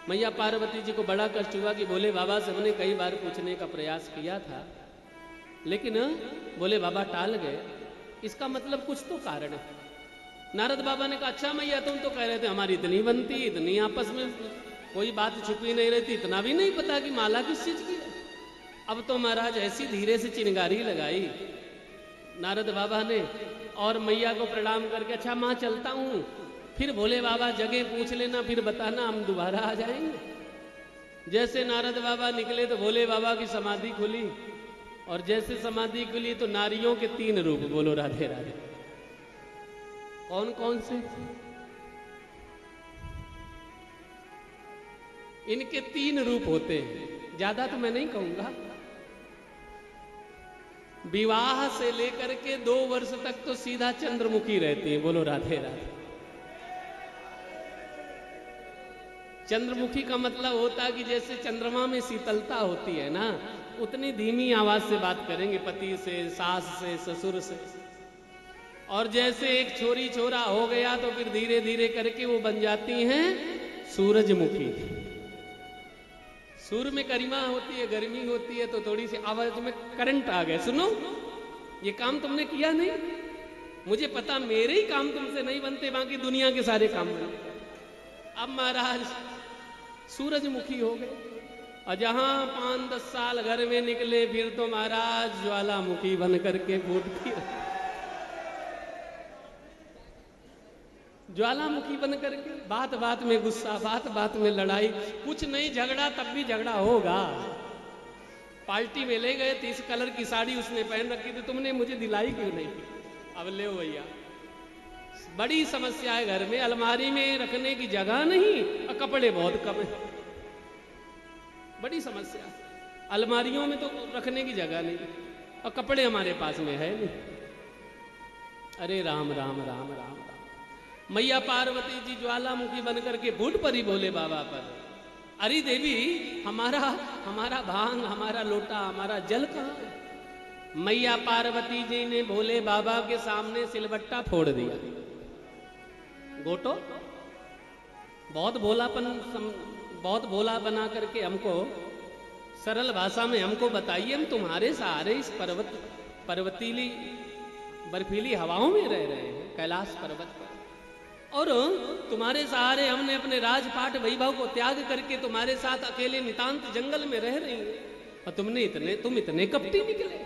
Speaker 2: मैया पार्वती जी को बड़ा कष्ट हुआ कि भोले बाबा से हमने कई बार पूछने का प्रयास किया था, लेकिन बोले बाबा टाल गए, इसका मतलब कुछ तो कारण है। नारद बाबा ने कहा अच्छा मैया तुम तो कह रहे थे हमारी इतनी बनती, इतनी आपस में कोई बात छुपी नहीं रहती, इतना भी नहीं पता कि माला किस चीज की है। अब तो महाराज ऐसी धीरे से चिंगारी लगाई नारद बाबा ने और मैया को प्रणाम करके अच्छा माँ चलता हूँ, फिर भोले बाबा जगह पूछ लेना, फिर बताना हम दोबारा आ जाएंगे। जैसे नारद बाबा निकले तो भोले बाबा की समाधि खुली, और जैसे समाधि खुली तो नारियों के 3 रूप, बोलो राधे राधे। कौन कौन से? इनके 3 रूप होते हैं, ज्यादा तो मैं नहीं कहूंगा। विवाह से लेकर के 2 वर्ष तक तो सीधा चंद्रमुखी रहती है, बोलो राधे राधे। चंद्रमुखी का मतलब होता है कि जैसे चंद्रमा में शीतलता होती है ना, उतनी धीमी आवाज से बात करेंगे पति से, सास से, ससुर से। और जैसे एक छोरी छोरा हो गया तो फिर धीरे धीरे करके वो बन जाती हैं सूरजमुखी। सूर्य में गरिमा होती है, गर्मी होती है, तो थोड़ी सी आवाज में करंट आ गया, सुनो ये काम तुमने किया नहीं, मुझे पता मेरे ही काम तुमसे नहीं बनते, बाकी दुनिया के सारे काम बनते। अब महाराज सूरजमुखी हो गए, और जहां 5-10 साल घर में निकले फिर तो महाराज ज्वालामुखी बन करके फूटती रही। ज्वालामुखी बन करके बात बात में गुस्सा, बात बात में लड़ाई, कुछ नहीं झगड़ा तब भी झगड़ा होगा। पार्टी में ले गए तो इस कलर की साड़ी उसने पहन रखी थी, तुमने मुझे दिलाई क्यों नहीं? अब ले भैया, बड़ी समस्या है घर में, अलमारी में रखने की जगह नहीं और कपड़े बहुत कम है, बड़ी समस्या। अलमारियों में तो रखने की जगह नहीं और कपड़े हमारे पास में है नहीं। अरे राम राम राम राम राम। मैया पार्वती जी ज्वालामुखी बनकर के फूट पड़ी भोले बाबा पर। अरे देवी हमारा भांग, हमारा लोटा, हमारा जल कहाँ है? मैया पार्वती जी ने भोले बाबा के सामने सिलबट्टा फोड़ दिया। गोटो बहुत भोला बना करके हमको सरल भाषा में हमको बताइए, हम तुम्हारे सहारे इस पर्वतीली बर्फीली हवाओं में रह रहे हैं कैलाश पर्वत पर, और तुम्हारे सहारे हमने अपने राजपाट वैभव को त्याग करके तुम्हारे साथ अकेले नितांत जंगल में रह रही हैं, और तुम इतने कपटी निकले,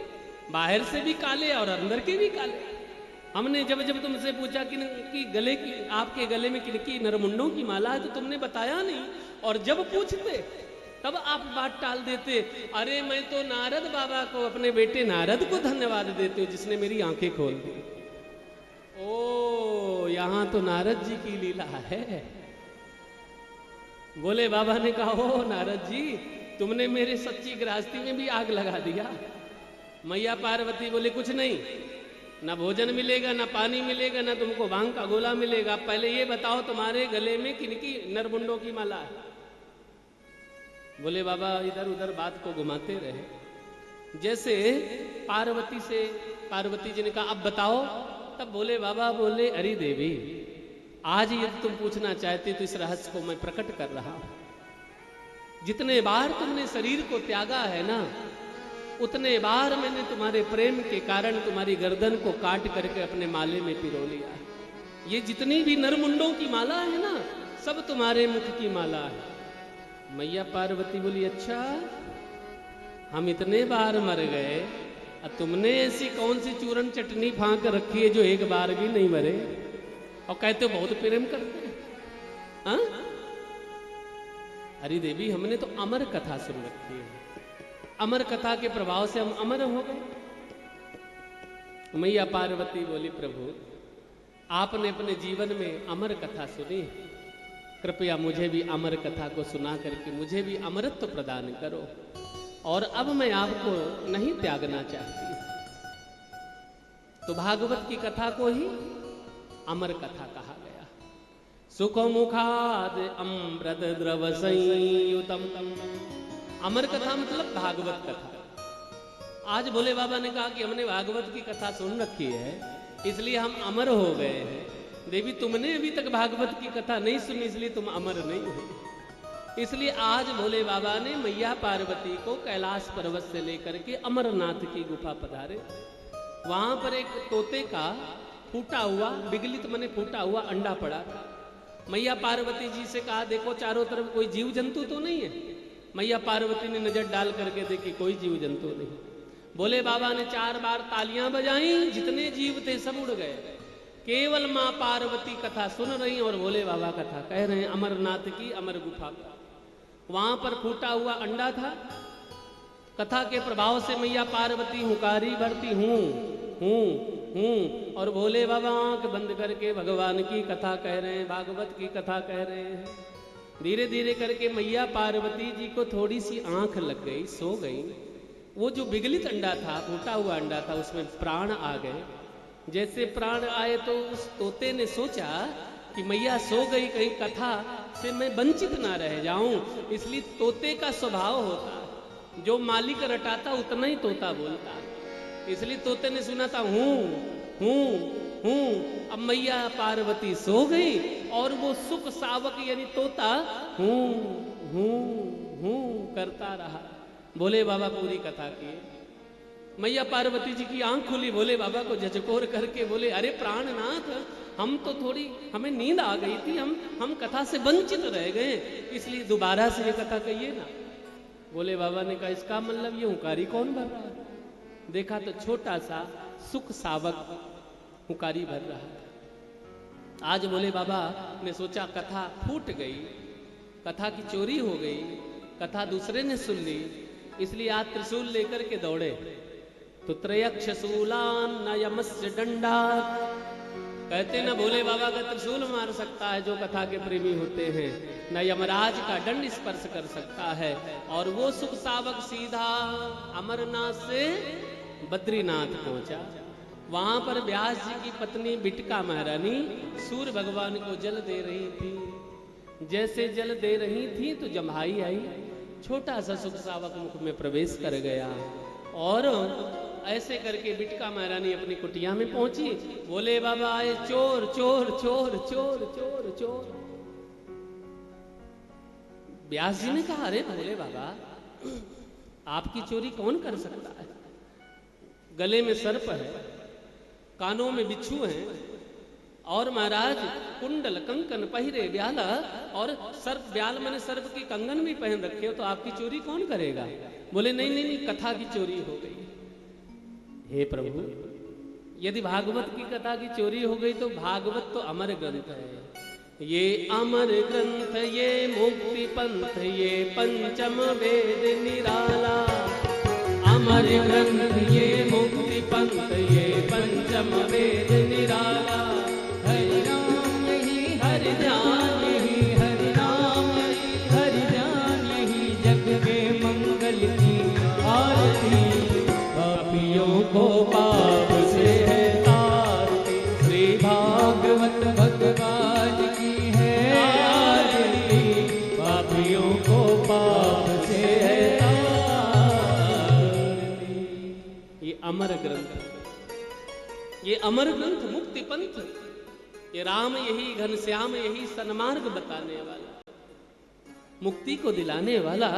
Speaker 2: बाहर से भी काले और अंदर के भी काले। हमने जब तुमसे पूछा कि गले की, आपके गले में किनकी नरमुंडों की माला है, तो तुमने बताया नहीं, और जब पूछते तब आप बात टाल देते। अरे मैं तो नारद बाबा को, अपने बेटे नारद को धन्यवाद देते हो जिसने मेरी आंखें खोल दी। ओ यहां तो नारद जी की लीला है। बोले बाबा ने कहा, ओ नारद जी तुमने मेरे सच्ची गृहस्थी में भी आग लगा दिया। मैया पार्वती बोले कुछ नहीं, ना भोजन मिलेगा, ना पानी मिलेगा, ना तुमको भांग का गोला मिलेगा। पहले ये बताओ तुम्हारे गले में किनकी नरमुंडों की माला है? बोले बाबा इधर उधर बात को घुमाते रहे। जैसे पार्वती जी ने कहा अब बताओ, तब बोले बाबा बोले, अरे देवी आज यदि तुम पूछना चाहते तो इस रहस्य को मैं प्रकट कर रहा हूं। जितने बार तुमने शरीर को त्यागा है ना, उतने बार मैंने तुम्हारे प्रेम के कारण तुम्हारी गर्दन को काट करके अपने माले में पिरो लिया है। ये जितनी भी नरमुंडों की माला है ना, सब तुम्हारे मुख की माला है। मैया पार्वती बोली अच्छा, हम इतने बार मर गए और तुमने ऐसी कौन सी चूरन चटनी फांक रखी है जो एक बार भी नहीं मरे, और कहते हो बहुत प्रेम करते हैं? हाँ? अरे देवी हमने तो अमर कथा सुन रखी है, अमर कथा के प्रभाव से हम अमर हो गए। मैया पार्वती बोली प्रभु आपने अपने जीवन में अमर कथा सुनी, कृपया मुझे भी अमर कथा को सुना करके मुझे भी अमरत्व प्रदान करो, और अब मैं आपको नहीं त्यागना चाहती। तो भागवत की कथा को ही अमर कथा कहा गया। सुख मुखाद अमृत द्रव संयुतम, अमर कथा मतलब भागवत कथा। आज भोले बाबा ने कहा कि हमने भागवत की कथा सुन रखी है इसलिए हम अमर हो गए हैं। देवी तुमने अभी तक भागवत की कथा नहीं सुनी इसलिए तुम अमर नहीं हो। इसलिए आज भोले बाबा ने मैया पार्वती को कैलाश पर्वत से लेकर के अमरनाथ की गुफा पधारे। वहां पर एक तोते का फूटा हुआ, विगलित मने फूटा हुआ अंडा पड़ा था। मैया पार्वती जी से कहा, देखो चारों तरफ कोई जीव जंतु तो नहीं है। मैया पार्वती ने नजर डाल करके देखी, कोई जीव जंतु नहीं। भोले बाबा ने 4 बार तालियां बजाई, जितने जीव थे सब उड़ गए। केवल मां पार्वती कथा सुन रही और भोले बाबा कथा कह रहे हैं अमरनाथ की अमर गुफा का। वहां पर फूटा हुआ अंडा था। कथा के प्रभाव से मैया पार्वती हुकारी भरती हूं और भोले बाबा आंख बंद करके भगवान की कथा कह रहे हैं, भागवत की कथा कह रहे हैं। धीरे धीरे करके मैया पार्वती जी को थोड़ी सी आंख लग गई, सो गई। वो जो विगलित अंडा था, फूटा हुआ अंडा था, उसमें प्राण आ गए। जैसे प्राण आए तो उस तोते ने सोचा कि मैया सो गई, कहीं कथा से मैं वंचित ना रह जाऊं। इसलिए तोते का स्वभाव होता, जो मालिक रटाता उतना ही तोता बोलता। इसलिए तोते ने सुना था हूं। अब मैया पार्वती सो गई और वो सुख सावक यानी तोता हूं करता रहा। भोले बाबा पूरी कथा की। मैया पार्वती जी की आंख खुली, भोले बाबा को झकझोर करके बोले, अरे प्राणनाथ, हम तो थोड़ी, हमें नींद आ गई थी, हम कथा से वंचित रह गए, इसलिए दोबारा से ये कथा कहिए ना। भोले बाबा ने कहा, इसका मतलब ये हुकारी कौन भर रहा है? देखा तो छोटा सा सुख सावक हुकारी भर रहा था। आज भोले बाबा ने सोचा कथा फूट गई, कथा की चोरी हो गई, कथा दूसरे ने सुन ली, इसलिए आज त्रिशूल लेकर के दौड़े। तो त्रयक्ष शूलान न यमस्य दंडा, कहते ना भोले बाबा का त्रिशूल मार सकता है जो कथा के प्रेमी होते हैं, न यमराज का दंड स्पर्श कर सकता है। और वो सुख सावक सीधा अमरनाथ से बद्रीनाथ पहुंचा। वहां पर व्यास जी की पत्नी बिटका महारानी सूर्य भगवान को जल दे रही थी। जैसे जल दे रही थी तो जम्हाई आई, छोटा सा सुख सावक मुख में प्रवेश कर गया और ऐसे करके बिटका महारानी अपनी कुटिया में पहुंची। भोले बाबा आए, चोर चोर चोर चोर चोर चोर। व्यास जी ने कहा, अरे भोले बाबा, आपकी चोरी कौन कर सकता है? गले में सर्प है, कानों में बिच्छू है और महाराज कुंडल कंकन पहिरे ब्याला, और सर्प ब्याल मैंने सर्प की कंगन भी पहन रखे हो, तो आपकी चोरी कौन करेगा? बोले नहीं नहीं नहीं, कथा की चोरी हो गई। हे प्रभु, यदि भागवत की कथा की चोरी हो गई तो भागवत तो अमर ग्रंथ है। ये अमर ग्रंथ, ये मुक्ति पंथ, ये पंचम वेद निराला। अमर ग्रंथ, ये मुक्ति पंथ, ये पंचम वेद निराला।
Speaker 1: हरि राम यही हरि ध्यान, यही हरि राम यही हरि ध्यान, यही जग के मंगल की आरती। पापियों को पाप से है तारती, श्री भागवत भगवान की है आरती। पापियों को पाप से है
Speaker 2: ये अमर ग्रंथ, ये अमर ग्रंथ मुक्ति पंथ, ये राम यही घनश्याम यही सन्मार्ग बताने वाला, मुक्ति को दिलाने वाला।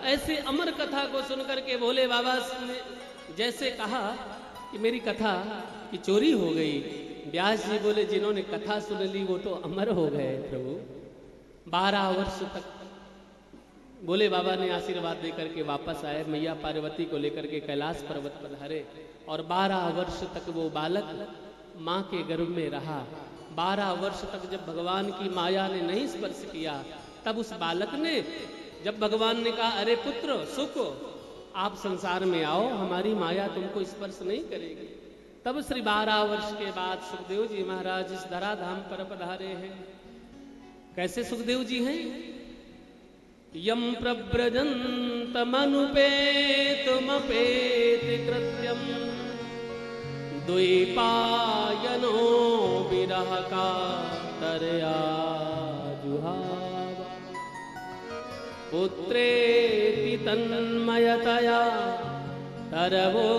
Speaker 2: ऐसे अमर कथा को सुनकर के भोले बाबा ने जैसे कहा कि मेरी कथा की चोरी हो गई। व्यास जी बोले, जिन्होंने कथा सुन ली वो तो अमर हो गए प्रभु। 12 वर्ष तक भोले बाबा ने आशीर्वाद देकर के वापस आए, मैया पार्वती को लेकर के कैलाश पर्वत पर हरे, और 12 वर्ष तक वो बालक माँ के गर्भ में रहा। 12 वर्ष तक जब भगवान की माया ने नहीं स्पर्श किया, तब उस बालक ने, जब भगवान ने कहा, अरे पुत्र सुख, आप संसार में आओ, हमारी माया तुमको स्पर्श नहीं करेगी, तब श्री 12 वर्ष के बाद सुखदेव जी महाराज इस धराधाम पर पधारे हैं। कैसे सुखदेव जी हैं? यम प्रव्रजन्तमनुपेतमपेत कृत्यम, द्वैपायनो विरह का तरया जुहावा। पुत्रेति तन्मयतया तरवो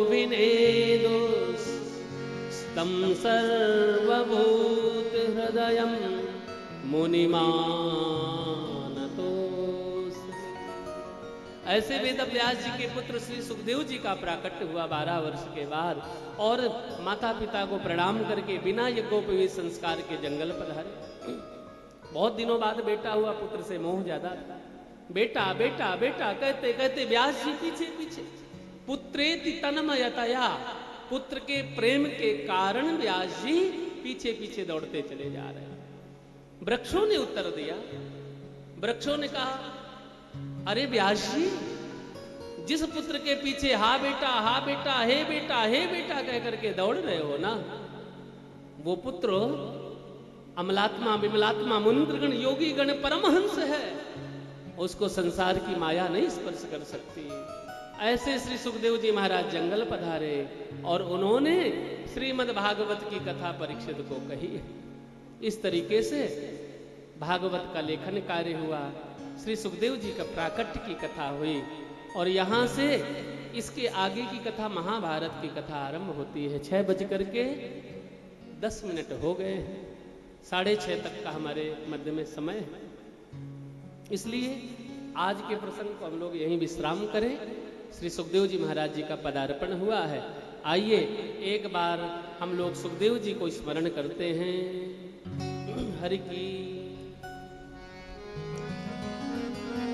Speaker 2: विनेदुस्, तं सर्वभूत हृदयं मुनिमानतोऽस्मि। ऐसे वेद व्यास जी के पुत्र श्री सुखदेव जी का प्राकट्य हुआ 12 वर्ष के बाद, और माता पिता को प्रणाम करके बिना यज्ञोपवीत संस्कार के जंगल पधारे। बहुत दिनों बाद बेटा हुआ, पुत्र से मोह ज्यादा था। बेटा बेटा बेटा कहते कहते व्यास जी पीछे पीछे, पुत्रेति तन्मयतया, पुत्र के प्रेम के कारण व्यास जी पीछे पीछे दौड़ते चले जा रहे हैं। वृक्षों ने उत्तर दिया, वृक्षों ने कहा, अरे व्यास जी, जिस पुत्र के पीछे हा बेटा हे बेटा कह करके दौड़ रहे हो ना, वो पुत्र अमलात्मा विमलात्मा मुनिंद्रगण योगी गण परमहंस है, उसको संसार की माया नहीं स्पर्श कर सकती। ऐसे श्री सुखदेव जी महाराज जंगल पधारे और उन्होंने श्रीमद् भागवत की कथा परीक्षित को कही। इस तरीके से भागवत का लेखन कार्य हुआ, श्री सुखदेव जी का प्राकट्य की कथा हुई, और यहां से इसके आगे की कथा महाभारत की कथा आरंभ होती है। 6:10 हो गए हैं, 6:30 तक का हमारे मध्य में समय है, इसलिए आज के प्रसंग को हम लोग यहीं विश्राम करें। श्री सुखदेव जी महाराज जी का पदार्पण हुआ है। आइए एक बार हम लोग सुखदेव जी को स्मरण करते हैं। हरि की।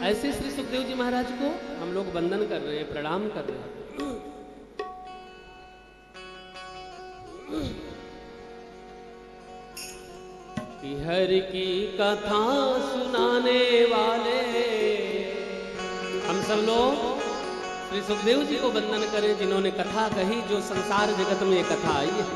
Speaker 2: ऐसे श्री सुखदेव जी महाराज को हम लोग वंदन कर रहे हैं, प्रणाम कर रहे हैं। कि हरि की कथा सुनाने वाले हम सब लोग श्री सुखदेव जी को वंदन करें, जिन्होंने कथा कही, जो संसार जगत में कथा आई है।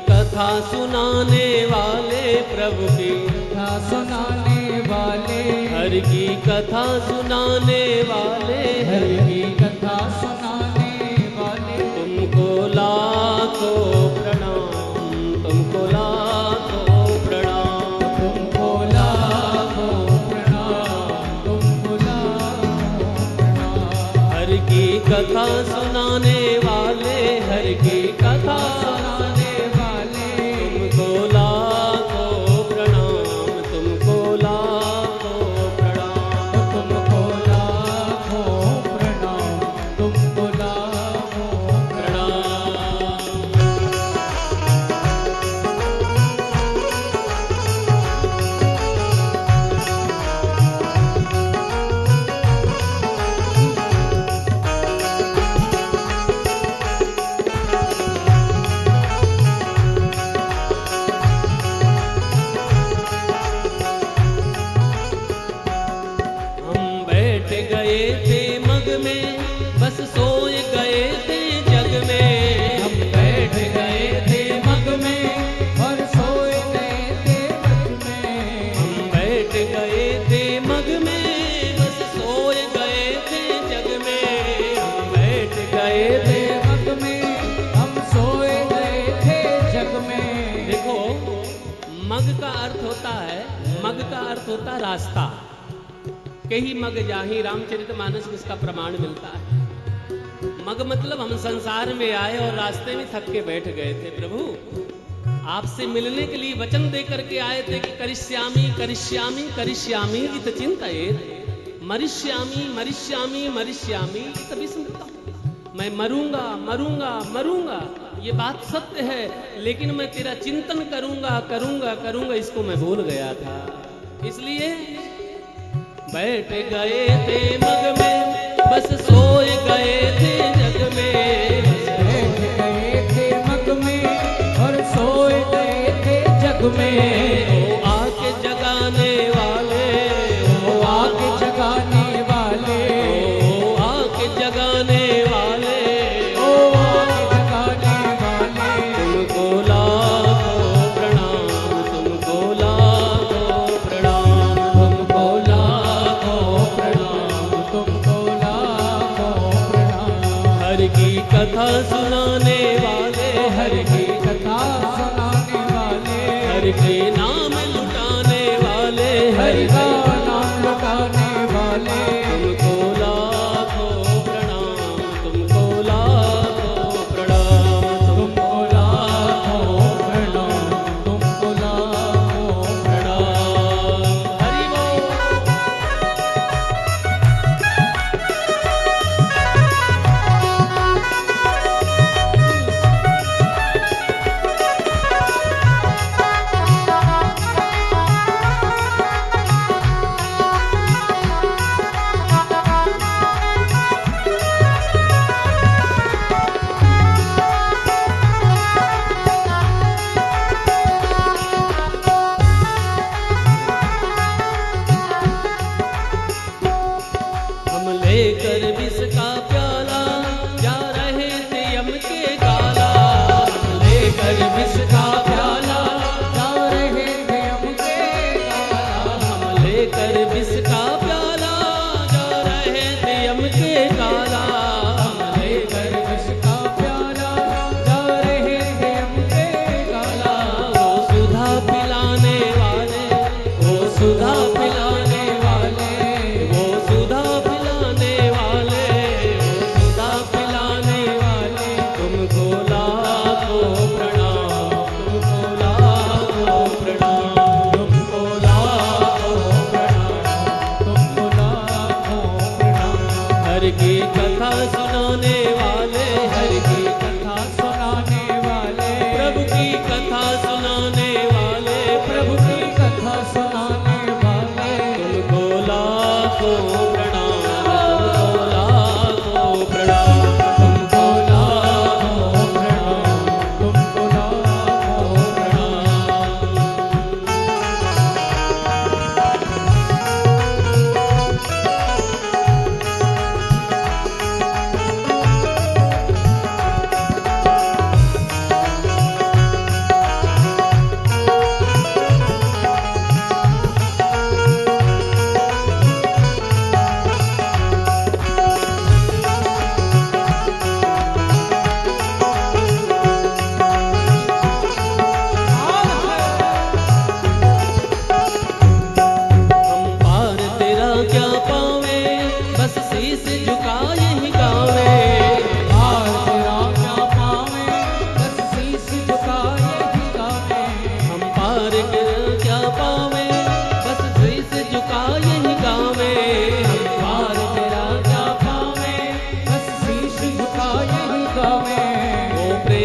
Speaker 2: कथा सुनाने वाले प्रभु की
Speaker 1: कथा सुनाने वाले,
Speaker 2: हरि की कथा सुनाने वाले,
Speaker 1: हरि की कथा सुनाने वाले,
Speaker 2: तुमको लाखों प्रणाम, तुमको लाखों प्रणाम,
Speaker 1: तुमको लाखों प्रणाम, तुमको लाखों प्रणाम।
Speaker 2: हरि की कथा सुनाने वाले, हरि की कथा होता रास्ता, कहीं मग जाही, रामचरितमानस इसका प्रमाण मिलता है। मग मतलब हम संसार में आए और रास्ते में थक के बैठ गए थे। प्रभु आपसे मिलने के लिए वचन दे करके आए थे कि करिष्यामी करिष्यामी करिष्यामी इत चिंतयेत्, मरिष्यामी मरिष्यामी मरिष्यामी इत विस्मृतम्। मैं मरूंगा मरूंगा मरूंगा, ये बात सत्य है, लेकिन मैं तेरा चिंतन करूंगा करूंगा करूंगा, इसको मैं भूल गया था। इसलिए बैठ गए थे मग में, बस सोए गए थे जग में।
Speaker 1: बैठ गए थे मग में और सोए गए थे जग में।
Speaker 2: ओ आके जगाने वाले,
Speaker 1: ओ आके जगाने वाले,
Speaker 2: ओ आके जगाने वाले,
Speaker 1: ओ आके जगाने वाले,
Speaker 2: तुमको लाखों प्रणाम, तुमको लाखों प्रणाम,
Speaker 1: तुमको लाखों प्रणाम, तुमको लाखों प्रणाम।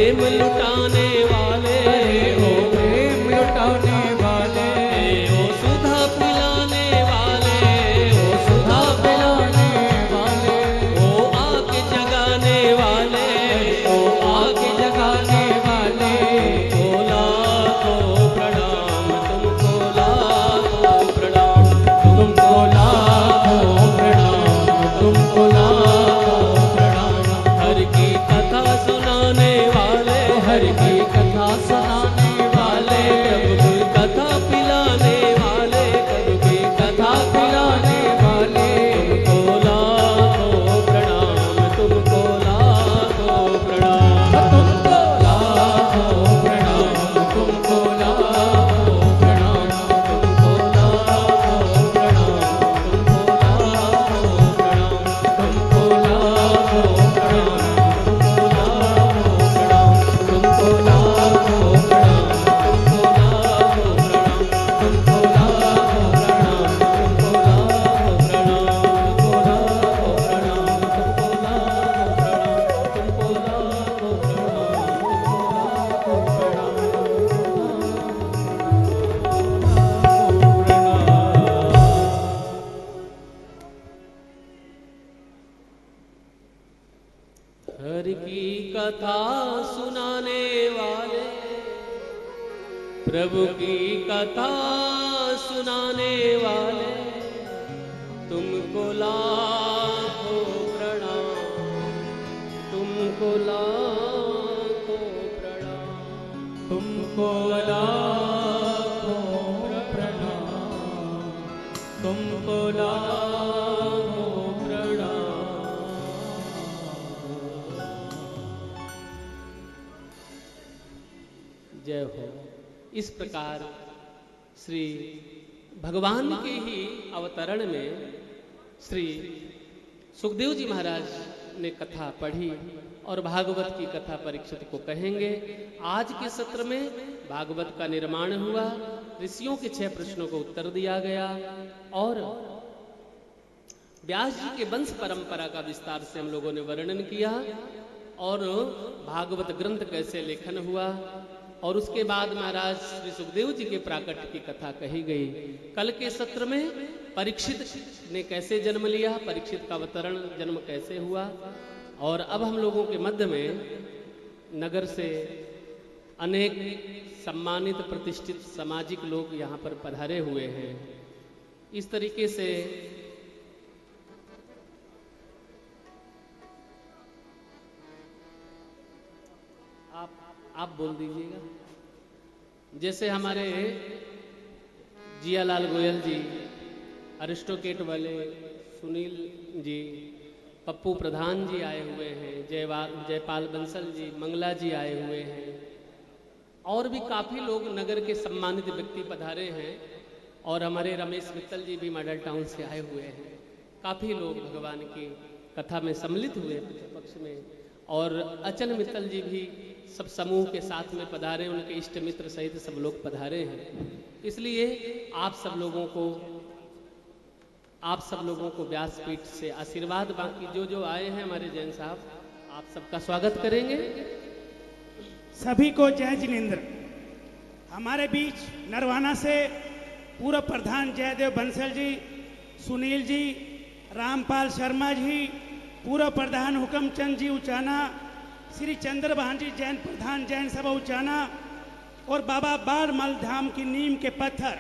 Speaker 2: प्रेम लुटाने वाले,
Speaker 1: ओ प्रेम लुटाने वाले,
Speaker 2: ओ सुधा पिलाने वाले, ओ सुधा
Speaker 1: पिलाने वाले,
Speaker 2: ओ आग जगाने वाले,
Speaker 1: ओ आग जगाने वाले,
Speaker 2: तुमको लाखों प्रणाम, तुमको लाखों प्रणाम,
Speaker 1: तुमको लाखों प्रणाम, तुमको लाखों प्रणाम।
Speaker 2: हर की कथा सुनाने वाले,
Speaker 1: हर की कथा सुनाने वाले,
Speaker 2: प्रभु की कथा पिलाने वाले, प्रभु की कथा
Speaker 1: पिलाने वाले,
Speaker 2: तुमको लाखों प्रणाम, तुमको लाखों प्रणाम,
Speaker 1: तुमको लाखों प्रणाम, तुमको लाखों प्रणाम,
Speaker 2: तुमको लाखों प्रणाम, तुमको लाखों प्रणाम,
Speaker 1: तुमको लाखों प्रणाम,
Speaker 2: तुमको लाखों प्रणाम, तुमको लाखों प्रणाम,
Speaker 1: तुमको लाखों प्रणाम,
Speaker 2: तुमको लाखों प्रणाम, तुमको लाखों प्रणाम, तुमको लाखों प्रणाम, तुमको लाखों हर की कथा सुनाने वाले, प्रभु की कथा सुनाने वाले, तुमको लाखों प्रणाम, तुमको लाखों प्रणाम,
Speaker 1: तुमको लाखों प्रणाम, तुमको लाखों प्रणाम।
Speaker 2: जय हो। इस प्रकार श्री भगवान के ही अवतरण में श्री सुखदेव जी महाराज ने कथा पढ़ी और भागवत की कथा परीक्षित को कहेंगे। आज के सत्र में भागवत का निर्माण हुआ, ऋषियों के 6 प्रश्नों को उत्तर दिया गया और व्यास जी के वंश परंपरा का विस्तार से हम लोगों ने वर्णन किया और भागवत ग्रंथ कैसे लेखन हुआ और उसके बाद महाराज श्री सुखदेव जी के प्राकट्य की कथा कही गई। कल के सत्र में परीक्षित ने कैसे जन्म लिया, परीक्षित का अवतरण जन्म कैसे हुआ और अब हम लोगों के मध्य में नगर से अनेक सम्मानित प्रतिष्ठित सामाजिक लोग यहाँ पर पधारे हुए हैं। इस तरीके से आप बोल दीजिएगा। जैसे हमारे जियालाल गोयल जी, अरिस्टोकेट वाले सुनील जी, पप्पू प्रधान जी आए हुए हैं, जयपाल बंसल जी, मंगला जी आए हुए हैं और भी काफ़ी लोग नगर के सम्मानित व्यक्ति पधारे हैं और हमारे रमेश मित्तल जी भी मॉडल टाउन से आए हुए हैं। काफ़ी लोग भगवान की कथा में सम्मिलित हुए पक्ष में और अचल मित्तल जी भी सब समूह के साथ में पधारे, उनके इष्ट मित्र सहित सब लोग पधारे हैं। इसलिए आप सब लोगों को व्यासपीठ से आशीर्वाद, बाकी जो आए हैं हमारे जैन साहब, आप सबका स्वागत करेंगे।
Speaker 3: सभी को जय जिनेन्द्र। हमारे बीच नरवाना से पूर्व प्रधान जयदेव बंसल जी, सुनील जी, रामपाल शर्मा जी, पूर्व प्रधान हुक्मचंद जी उचाना, श्री चंद्रभान जी जैन प्रधान जैन सभा उचाना और बाबा बारमल धाम की नीम के पत्थर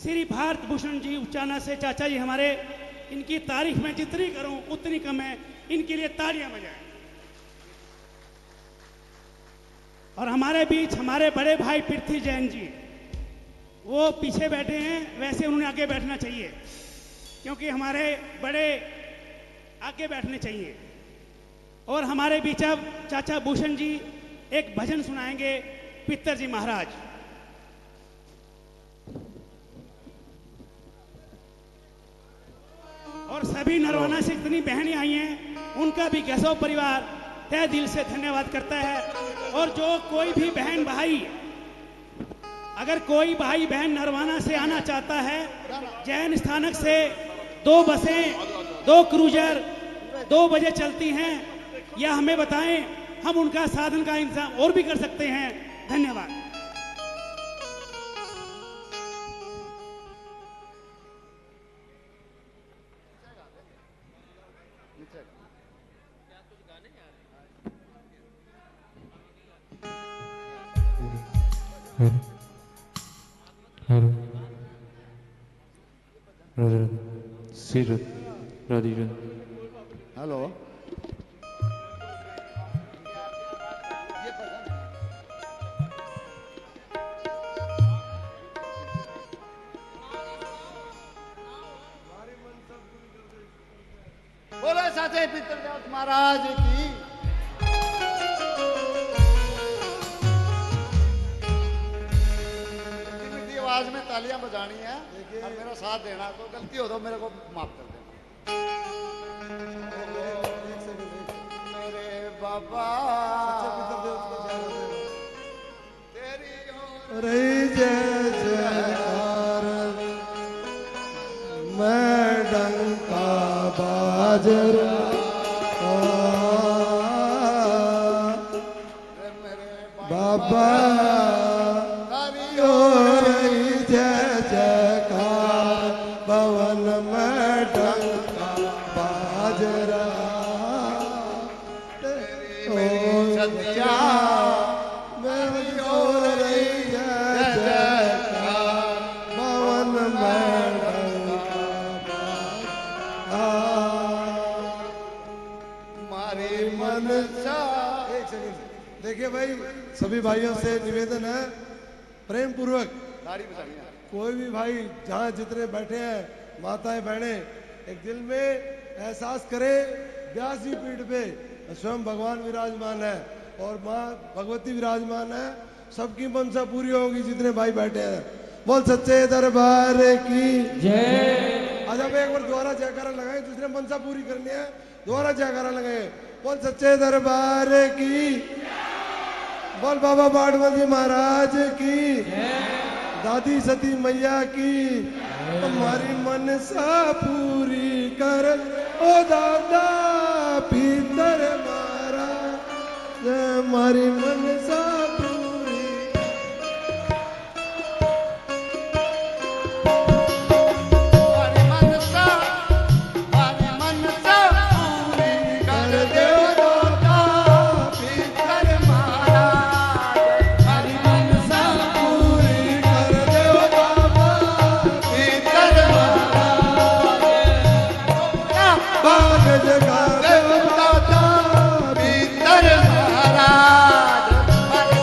Speaker 3: श्री भारत भूषण जी उचाना से चाचा जी हमारे, इनकी तारीफ में जितनी करूं उतनी कम है, इनके लिए तालियां बजाएं। और हमारे बीच हमारे बड़े भाई पृथ्वी जैन जी, वो पीछे बैठे हैं, वैसे उन्होंने आगे बैठना चाहिए क्योंकि हमारे बड़े आगे बैठने चाहिए। और हमारे बीच अब चाचा भूषण जी एक भजन सुनाएंगे, पित्तर जी महाराज। और सभी नरवाना से इतनी बहनें आई हैं, उनका भी गैसो परिवार तहे दिल से धन्यवाद करता है। और जो कोई भी बहन भाई, अगर कोई भाई बहन नरवाना से आना चाहता है, जैन स्थानक से 2 बसें 2 क्रूजर 2 बजे चलती हैं, या हमें बताएं हम उनका साधन का इंतजाम और भी कर सकते हैं। धन्यवाद।
Speaker 4: हेलो राधे राधे सीरत राधे राधे।
Speaker 5: हेलो बोलो साचे पितरदास महाराज की। मीठी आवाज में तालियां बजानी है और मेरा साथ देना। कोई गलती हो तो मेरे को माफ कर देना। मेरे बाबा तेरी
Speaker 6: रही जय जयकार मैं डंका बाजर बाबा यो रही जय जयकार भवन में डंका बाजरा
Speaker 5: मेरी सतिया
Speaker 6: मेरी हो रही जय जयकार भवन में डंका
Speaker 5: मारी मनसा।
Speaker 6: एक सेकंड देखिए भाई, सभी भाइयों से निवेदन है प्रेम पूर्वक
Speaker 5: ताड़ी बजानी है।
Speaker 6: कोई भी भाई जहाँ जितने बैठे हैं माताएं बहने एक दिल में एहसास करे व्यास जी पीठ पे स्वयं भगवान विराजमान है और माँ भगवती विराजमान है। सबकी मनसा पूरी होगी जितने भाई बैठे हैं। बोल सच्चे दरबार की
Speaker 1: जय।
Speaker 6: आज आप एक बार दोबारा जयकारा लगाए जिसने मनसा पूरी करनी है दोबारा जयकारा लगाए। बोल सच्चे दरबार की। बोल बाबा बाड़वती महाराज की। दादी सती मैया की। हमारी मनसा पूरी कर ओ दादा भीतर महाराज हमारी मनसा पूरी।
Speaker 5: मारी मनसा पूरी कर दो दादा भीतर महाराज। मारी मनसा
Speaker 6: पूरी कर दो बाबा
Speaker 5: भीतर
Speaker 6: बाग जगा दो दादा
Speaker 5: भीतर महाराज। मारी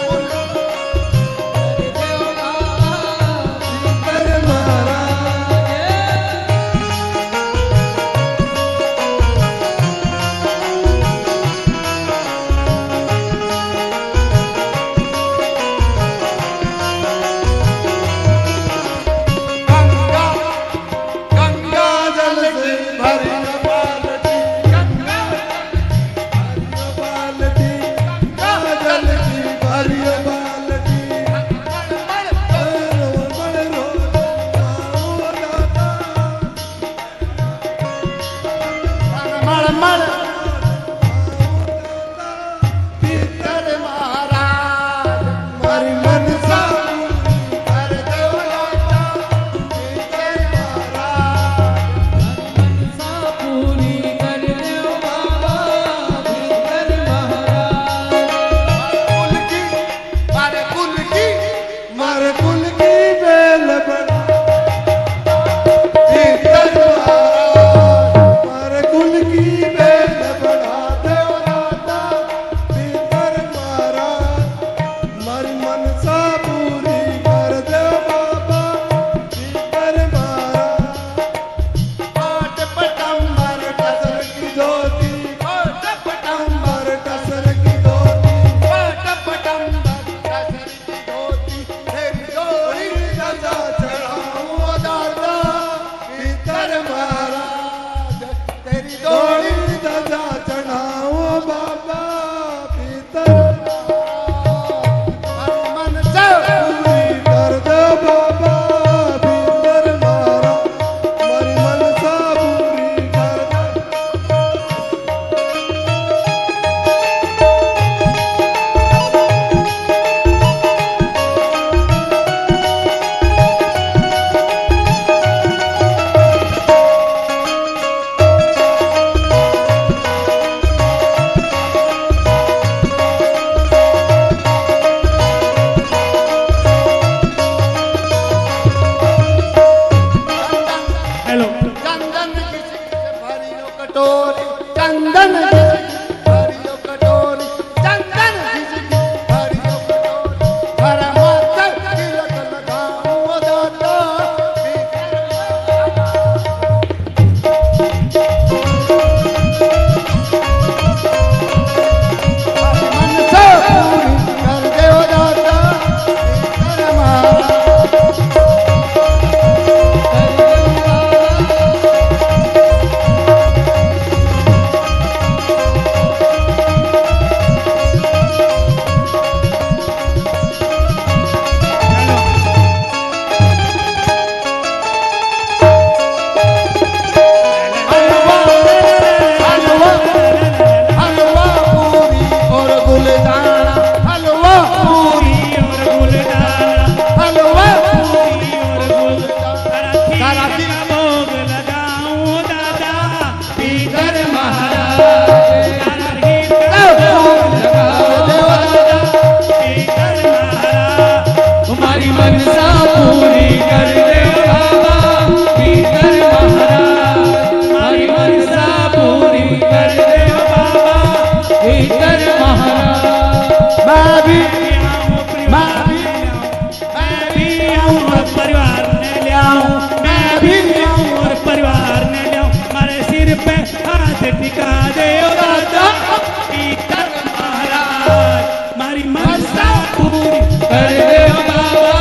Speaker 3: पूरी
Speaker 1: कर दे बाबा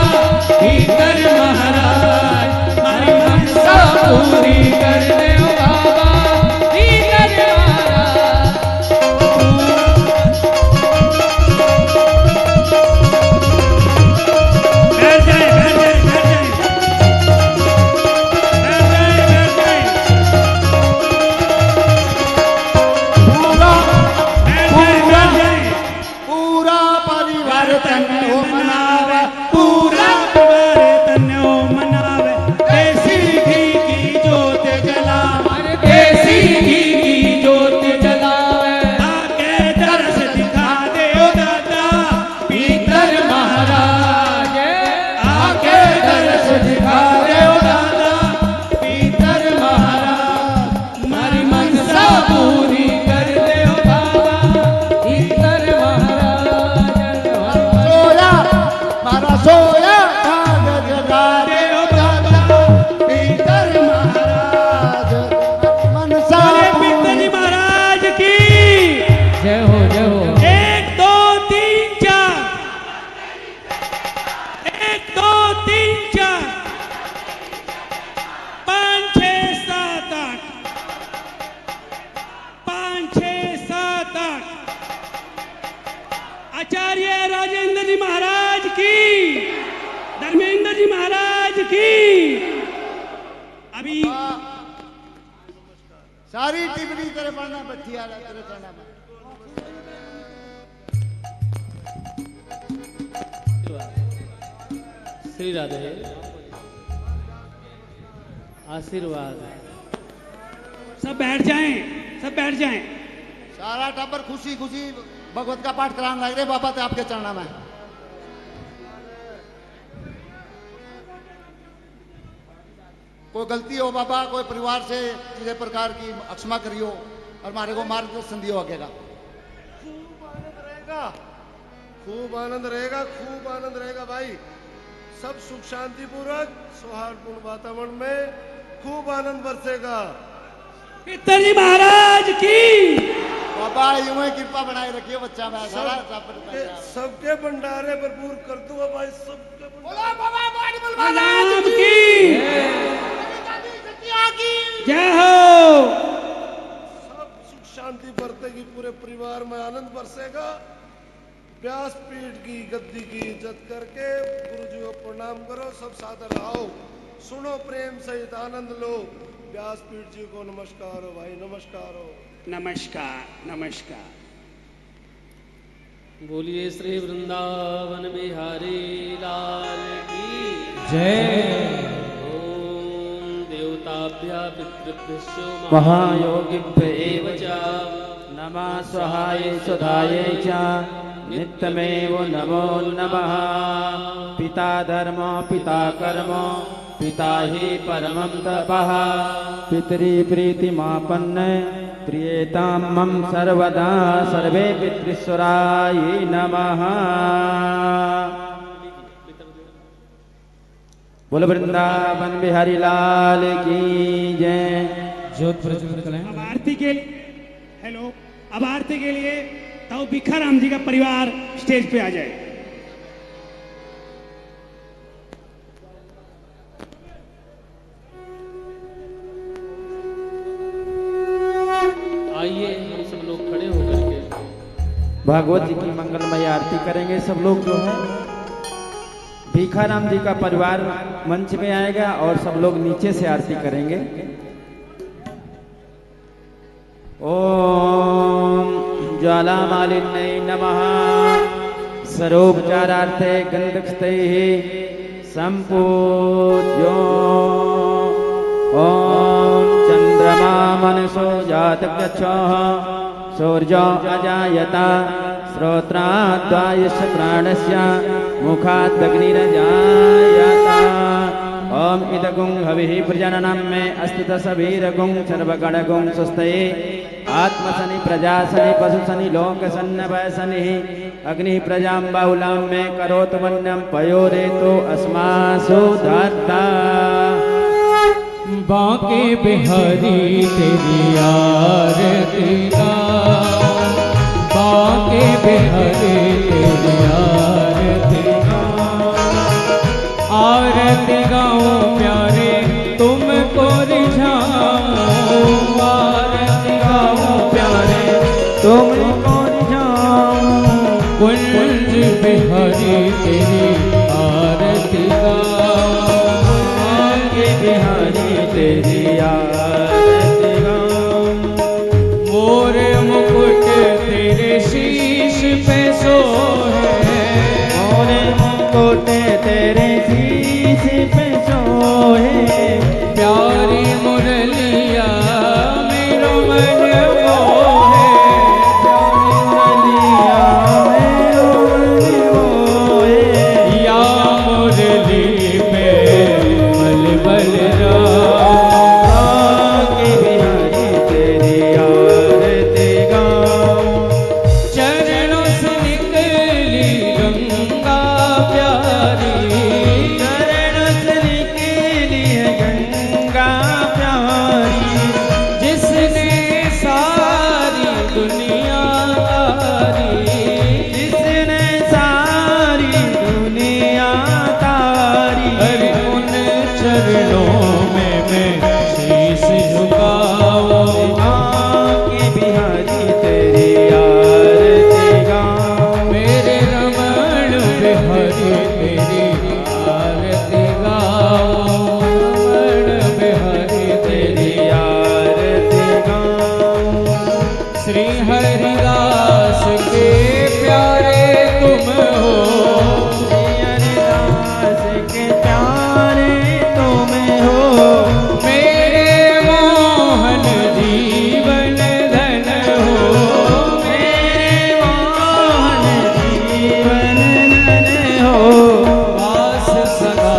Speaker 1: भीतर महाराज हमारी मनसा पूरी कर दे बाबा भीतर महाराज।
Speaker 3: बैठ जाए बैठ जाए बैठ जाए बैठ जाए बैठ जाए
Speaker 5: पूरा
Speaker 3: बैठ जाए
Speaker 5: पूरा परिवार तन्नो मनावे
Speaker 3: पूरा परिवार तन्नो मनावे देसी घी की जोत जलावे
Speaker 1: देसी घी की जोत जलावे
Speaker 3: आके दर्श दिखा दे ओ दादा
Speaker 1: भीतर महाराज आके दर्श दिखा दे ओ दादा भीतर महाराज हमारी मनसा पूरी कर दे ओ बाबा भीतर महाराज।
Speaker 5: सोया मारा सोया भाग जगा दे ओ दादा भीतर महाराज मनसा
Speaker 3: बोले पिताजी महाराज की
Speaker 1: जय हो जय हो।
Speaker 3: 1 2 3 4 1 2 3 4 5 6 7 8 5 6 7 8 आचार्य राजेंद्र जी महाराज की धर्मेंद्र जी महाराज की अभी
Speaker 5: सारी टिप्पणी तेरे पढ़ना बच्ची आ तेरे चढ़ना में
Speaker 2: श्री राधे आशीर्वाद।
Speaker 3: सब बैठ जाएं सब बैठ जाएं
Speaker 5: सारा टब्बर खुशी खुशी भगवत का पाठ कराने लग रहे बाबा ते आपके चढ़ना में। कोई गलती हो बाबा कोई परिवार से किसी प्रकार की अक्षमा करियो और हमारे को मार्गदर्शन दियो आगे का।
Speaker 6: खूब आनंद रहेगा खूब आनंद रहेगा भाई। सब सुख शांति पूर्वक सौहार्दपूर्ण वातावरण में खूब आनंद बरसेगा।
Speaker 3: पिताजी महाराज की
Speaker 5: बाबा यूं ही कृपा बनाए रखियो बच्चा में सारा
Speaker 6: सबके भंडारे भरपूर कर दूंगा भाई सबके
Speaker 3: राम की जय हो।
Speaker 6: सब सुख शांति बरतेगी पूरे परिवार में आनंद बरसेगा। व्यासपीठ की गद्दी की इज्जत करके गुरुजी को प्रणाम करो सब सादर आओ सुनो प्रेम सहित आनंद लो। व्यासपीठ जी को नमस्कार हो भाई नमस्कार हो।
Speaker 3: नमस्कार नमस्कार।
Speaker 2: बोलिए श्री वृंदावन बिहारी लाल की
Speaker 1: जय।
Speaker 2: ओम देवताभ्य पितृभ्यो
Speaker 4: महायोगिभ्य
Speaker 2: एव च
Speaker 4: नमः स्वहाय सुधाय च नित्यमेव नमो नमः। पिता धर्म पिता कर्म पिता हि परमं तपः। पितरि प्रीतिमापन्न प्रियेतां मम सर्वदा सर्वे पितृश्वराय नमः। बोल वृंदावन बिहारी लाल की जय।
Speaker 1: ज्योत प्रज्वलित करें।
Speaker 3: अब आरती के हेलो अब आरती के लिए ताऊ भिखाराम जी का परिवार स्टेज पे आ जाए।
Speaker 2: आइए हम सब लोग खड़े होकर के
Speaker 4: भागवत जी की मंगलमय आरती करेंगे। सब लोग जो है भिखाराम जी का परिवार मंच में आएगा और सब लोग नीचे से आरती करेंगे। ओम ज्वालामालिन्यै नमः। सरोपचारार्थे गंधकस्तैः संपूज्यो। ओम चंद्रमा मनसो जातकच्छः सूर्यो अजायता श्रोत्राद्वायुष्य प्राणस्य मुखादग्निरजायता। ओम इदगुं हविः प्रजननं मे अस्ति दशवीरगुं सर्वगणगुं सुस्तये आत्मसनि प्रजासनि पशुसनि लोकसन्नवसनिः अग्निः प्रजां बाहुलां मे करोतु वन्यं पयोरेतो अस्मासु धत्ता।
Speaker 1: बांके बिहारी तेरी आरती गाऊं, बांके बिहारी तेरी आरती बिहारी तेरी आरती गाऊं,
Speaker 4: मांगे बिहारी तेरी आरती गाऊं।
Speaker 1: मोर मुकुट तेरे शीश पे सोहे,
Speaker 4: मोर मुकुट तेरे शीश पे सोहे,
Speaker 1: प्यारी मुरलिया मेरो मन मोहे,
Speaker 4: मुरलिया मेरो मन मोहे।
Speaker 1: या मुरली पे बल बल राम,
Speaker 4: मांगे बिहारी तेरी आरती गाऊं।
Speaker 1: चरणों से निकली गंगा प्यारी,
Speaker 4: चरण से निकली है गंगा प्यारी,
Speaker 1: जिसने सारी दुनिया तारी,
Speaker 4: जिसने सारी दुनिया तारी।
Speaker 1: हरि उन चरणों में मैं शीश झुकाऊं,
Speaker 4: आके बिहारी तेरी आरती गाऊं।
Speaker 1: मेरे रमण बिहारी तेरी आरती गाऊं, रमण बिहारी तेरी।
Speaker 4: तेरी आरती गाऊं।
Speaker 1: श्री हरिदास के प्यारे तुम हो,
Speaker 4: श्री हरिदास के प्यारे तुम हो,
Speaker 1: मेरे मोहन जीवन धन हो,
Speaker 4: मेरे मोहन जीवन धन हो।
Speaker 1: वास सदा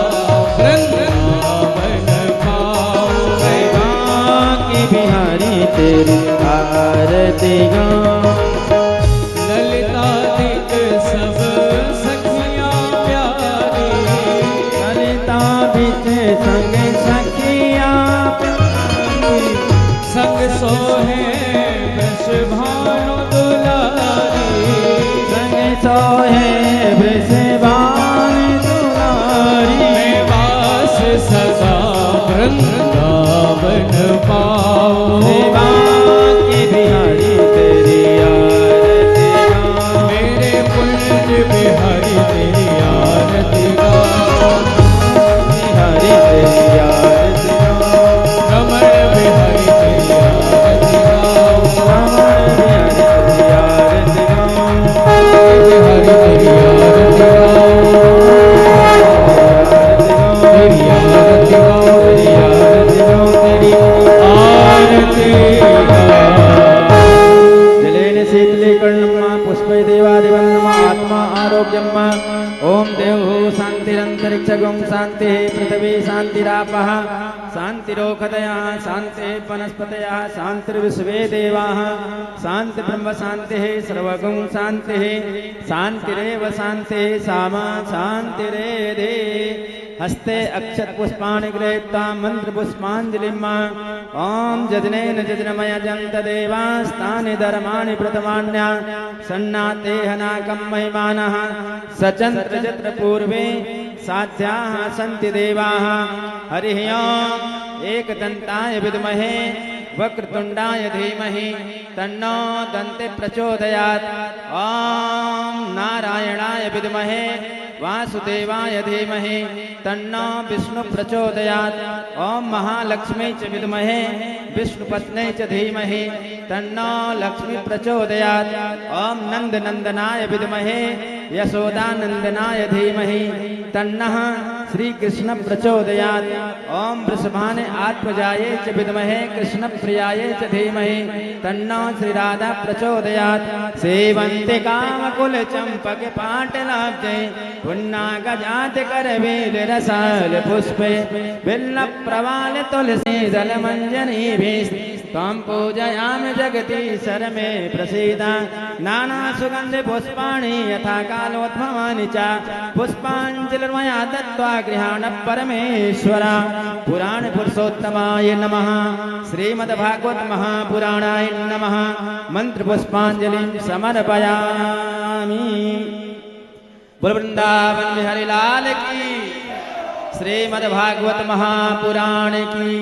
Speaker 1: वृंदावन पाऊं,
Speaker 4: की बिहारी तेरी आरती गाऊं।
Speaker 1: ललितादिक सब सखियां प्यारी,
Speaker 4: ललिता बिच संग सखिया प्यारी,
Speaker 1: संग सोहे वृष भानु दुलारी,
Speaker 4: संग सोहे वृषभान दुलारी।
Speaker 1: मैं वास सदा वृंदावन पाऊं,
Speaker 4: सेवा की बिहारी तेरी आरती गाऊं।
Speaker 1: मेरे पुण्य बिहारी तेरी आरती गाऊं,
Speaker 4: बिहारी तेरी आरती गाऊं।
Speaker 1: रमण बिहारी तेरी आरती गाऊं,
Speaker 4: रमण बिहारी तेरी आरती गाऊं।
Speaker 1: बिहारी तेरी आरती गाऊं, तेरी आरती गाऊं, तेरी आरती गाऊं, तेरी आरती गाऊं।
Speaker 4: जलेन शीतले कर्णम्मा पुष्पै देवादिवन्नमा आत्मा आरोग्यम्मा। ओम देवो शांतिरंतरिक्षगुं शांतिः पृथिवी शांतिरापः शांतिरोखतयः शांतिः वनस्पतयः शांतिर्विश्वे देवाः शांतिर्ब्रह्म शांतिः सर्वगुं शांतिः शांतिरेव शांतिः सामा शांतिरेधे। हस्ते अक्षत पुष्पाणि गृहीत्वा मंत्र पुष्पांजलिम् ओम जजनेन जजनमय जंत देवास्तानि धर्माणि प्रथमान्या सन्नाते हनाकं महिमानः सचंत्र जत्र पूर्वे साध्याः सन्ति देवाः। हरिः ओम एकदन्ताय विद्महे वक्रतुंडाय धीमहि तन्नो दन्ते प्रचोदयात्। ओम नारायणाय विद्महे वासुदेवाय धीमहि तन्नो विष्णु प्रचोदयात्। ओम महालक्ष्मी च विद्महे विष्णुपत्न्यै च धीमहि तन्नो लक्ष्मी प्रचोदयात्। ओम नंदनंदनाय विद्महे यशोदानंदनाय धीमहि तन्नः श्री कृष्ण प्रचोदयात्। ओम वृषभाने आत्मजाये च विद्महे कृष्ण प्रियाय च धीमहि तन्नो श्री राधा प्रचोदयात्। सेवन्ते कामकुल चंपक पाटलाब्जे पुन्नागजात करवीर रसाल पुष्पे बिल्ल प्रवाल तुलसी दल मंजनीभिः त्वं पूजयामि जगदीशर मे प्रसीद। नाना सुगंध पुष्पाणि यथा कालोद्भवानि च पुष्पाञ्जलिर्मया दत्त्वा गृहाण परमेश्वर। पुराण पुरुषोत्तमाय नमः। श्रीमद्भागवत महापुराणाय नमः। मंत्र पुष्पांजलिं समर्पयामि। बोल वृंदावन बिहारी लाल की। श्रीमद्भागवत महापुराण की।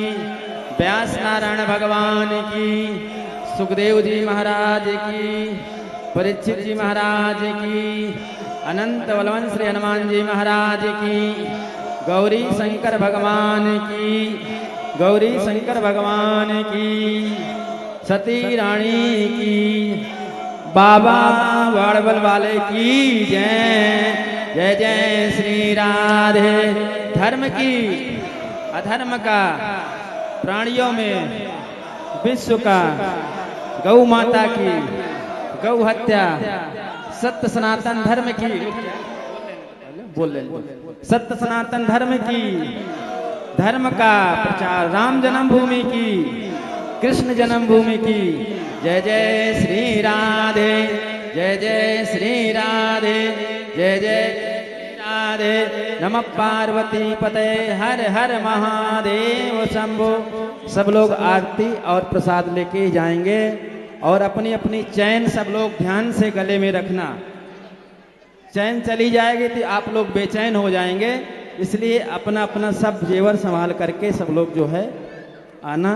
Speaker 4: व्यास नारायण भगवान की। सुखदेव जी महाराज की। परीक्षित जी महाराज की। अनंत बलवंत श्री हनुमान जी महाराज की, गौरी शंकर भगवान की, गौरी शंकर भगवान की, सती रानी की, बाबा वाड़बल वाले की जय। जय जय श्री राधे। धर्म की अधर्म का, प्राणियों में विश्व का, गौ माता की गौ हत्या, सत्य सनातन धर्म की, बोल सत्य सनातन धर्म की, धर्म का प्रचार, राम जन्मभूमि की, कृष्ण जन्मभूमि की। जय जय श्री राधे, जय जय श्री राधे, जय जय श्री राधे। नमः पार्वती पते, हर हर महादेव शंभो। सब लोग आरती और प्रसाद लेके जाएंगे और अपनी अपनी चैन सब लोग ध्यान से गले में रखना। चैन चली जाएगी तो आप लोग बेचैन हो जाएंगे, इसलिए अपना अपना सब जेवर संभाल करके सब लोग जो है आना।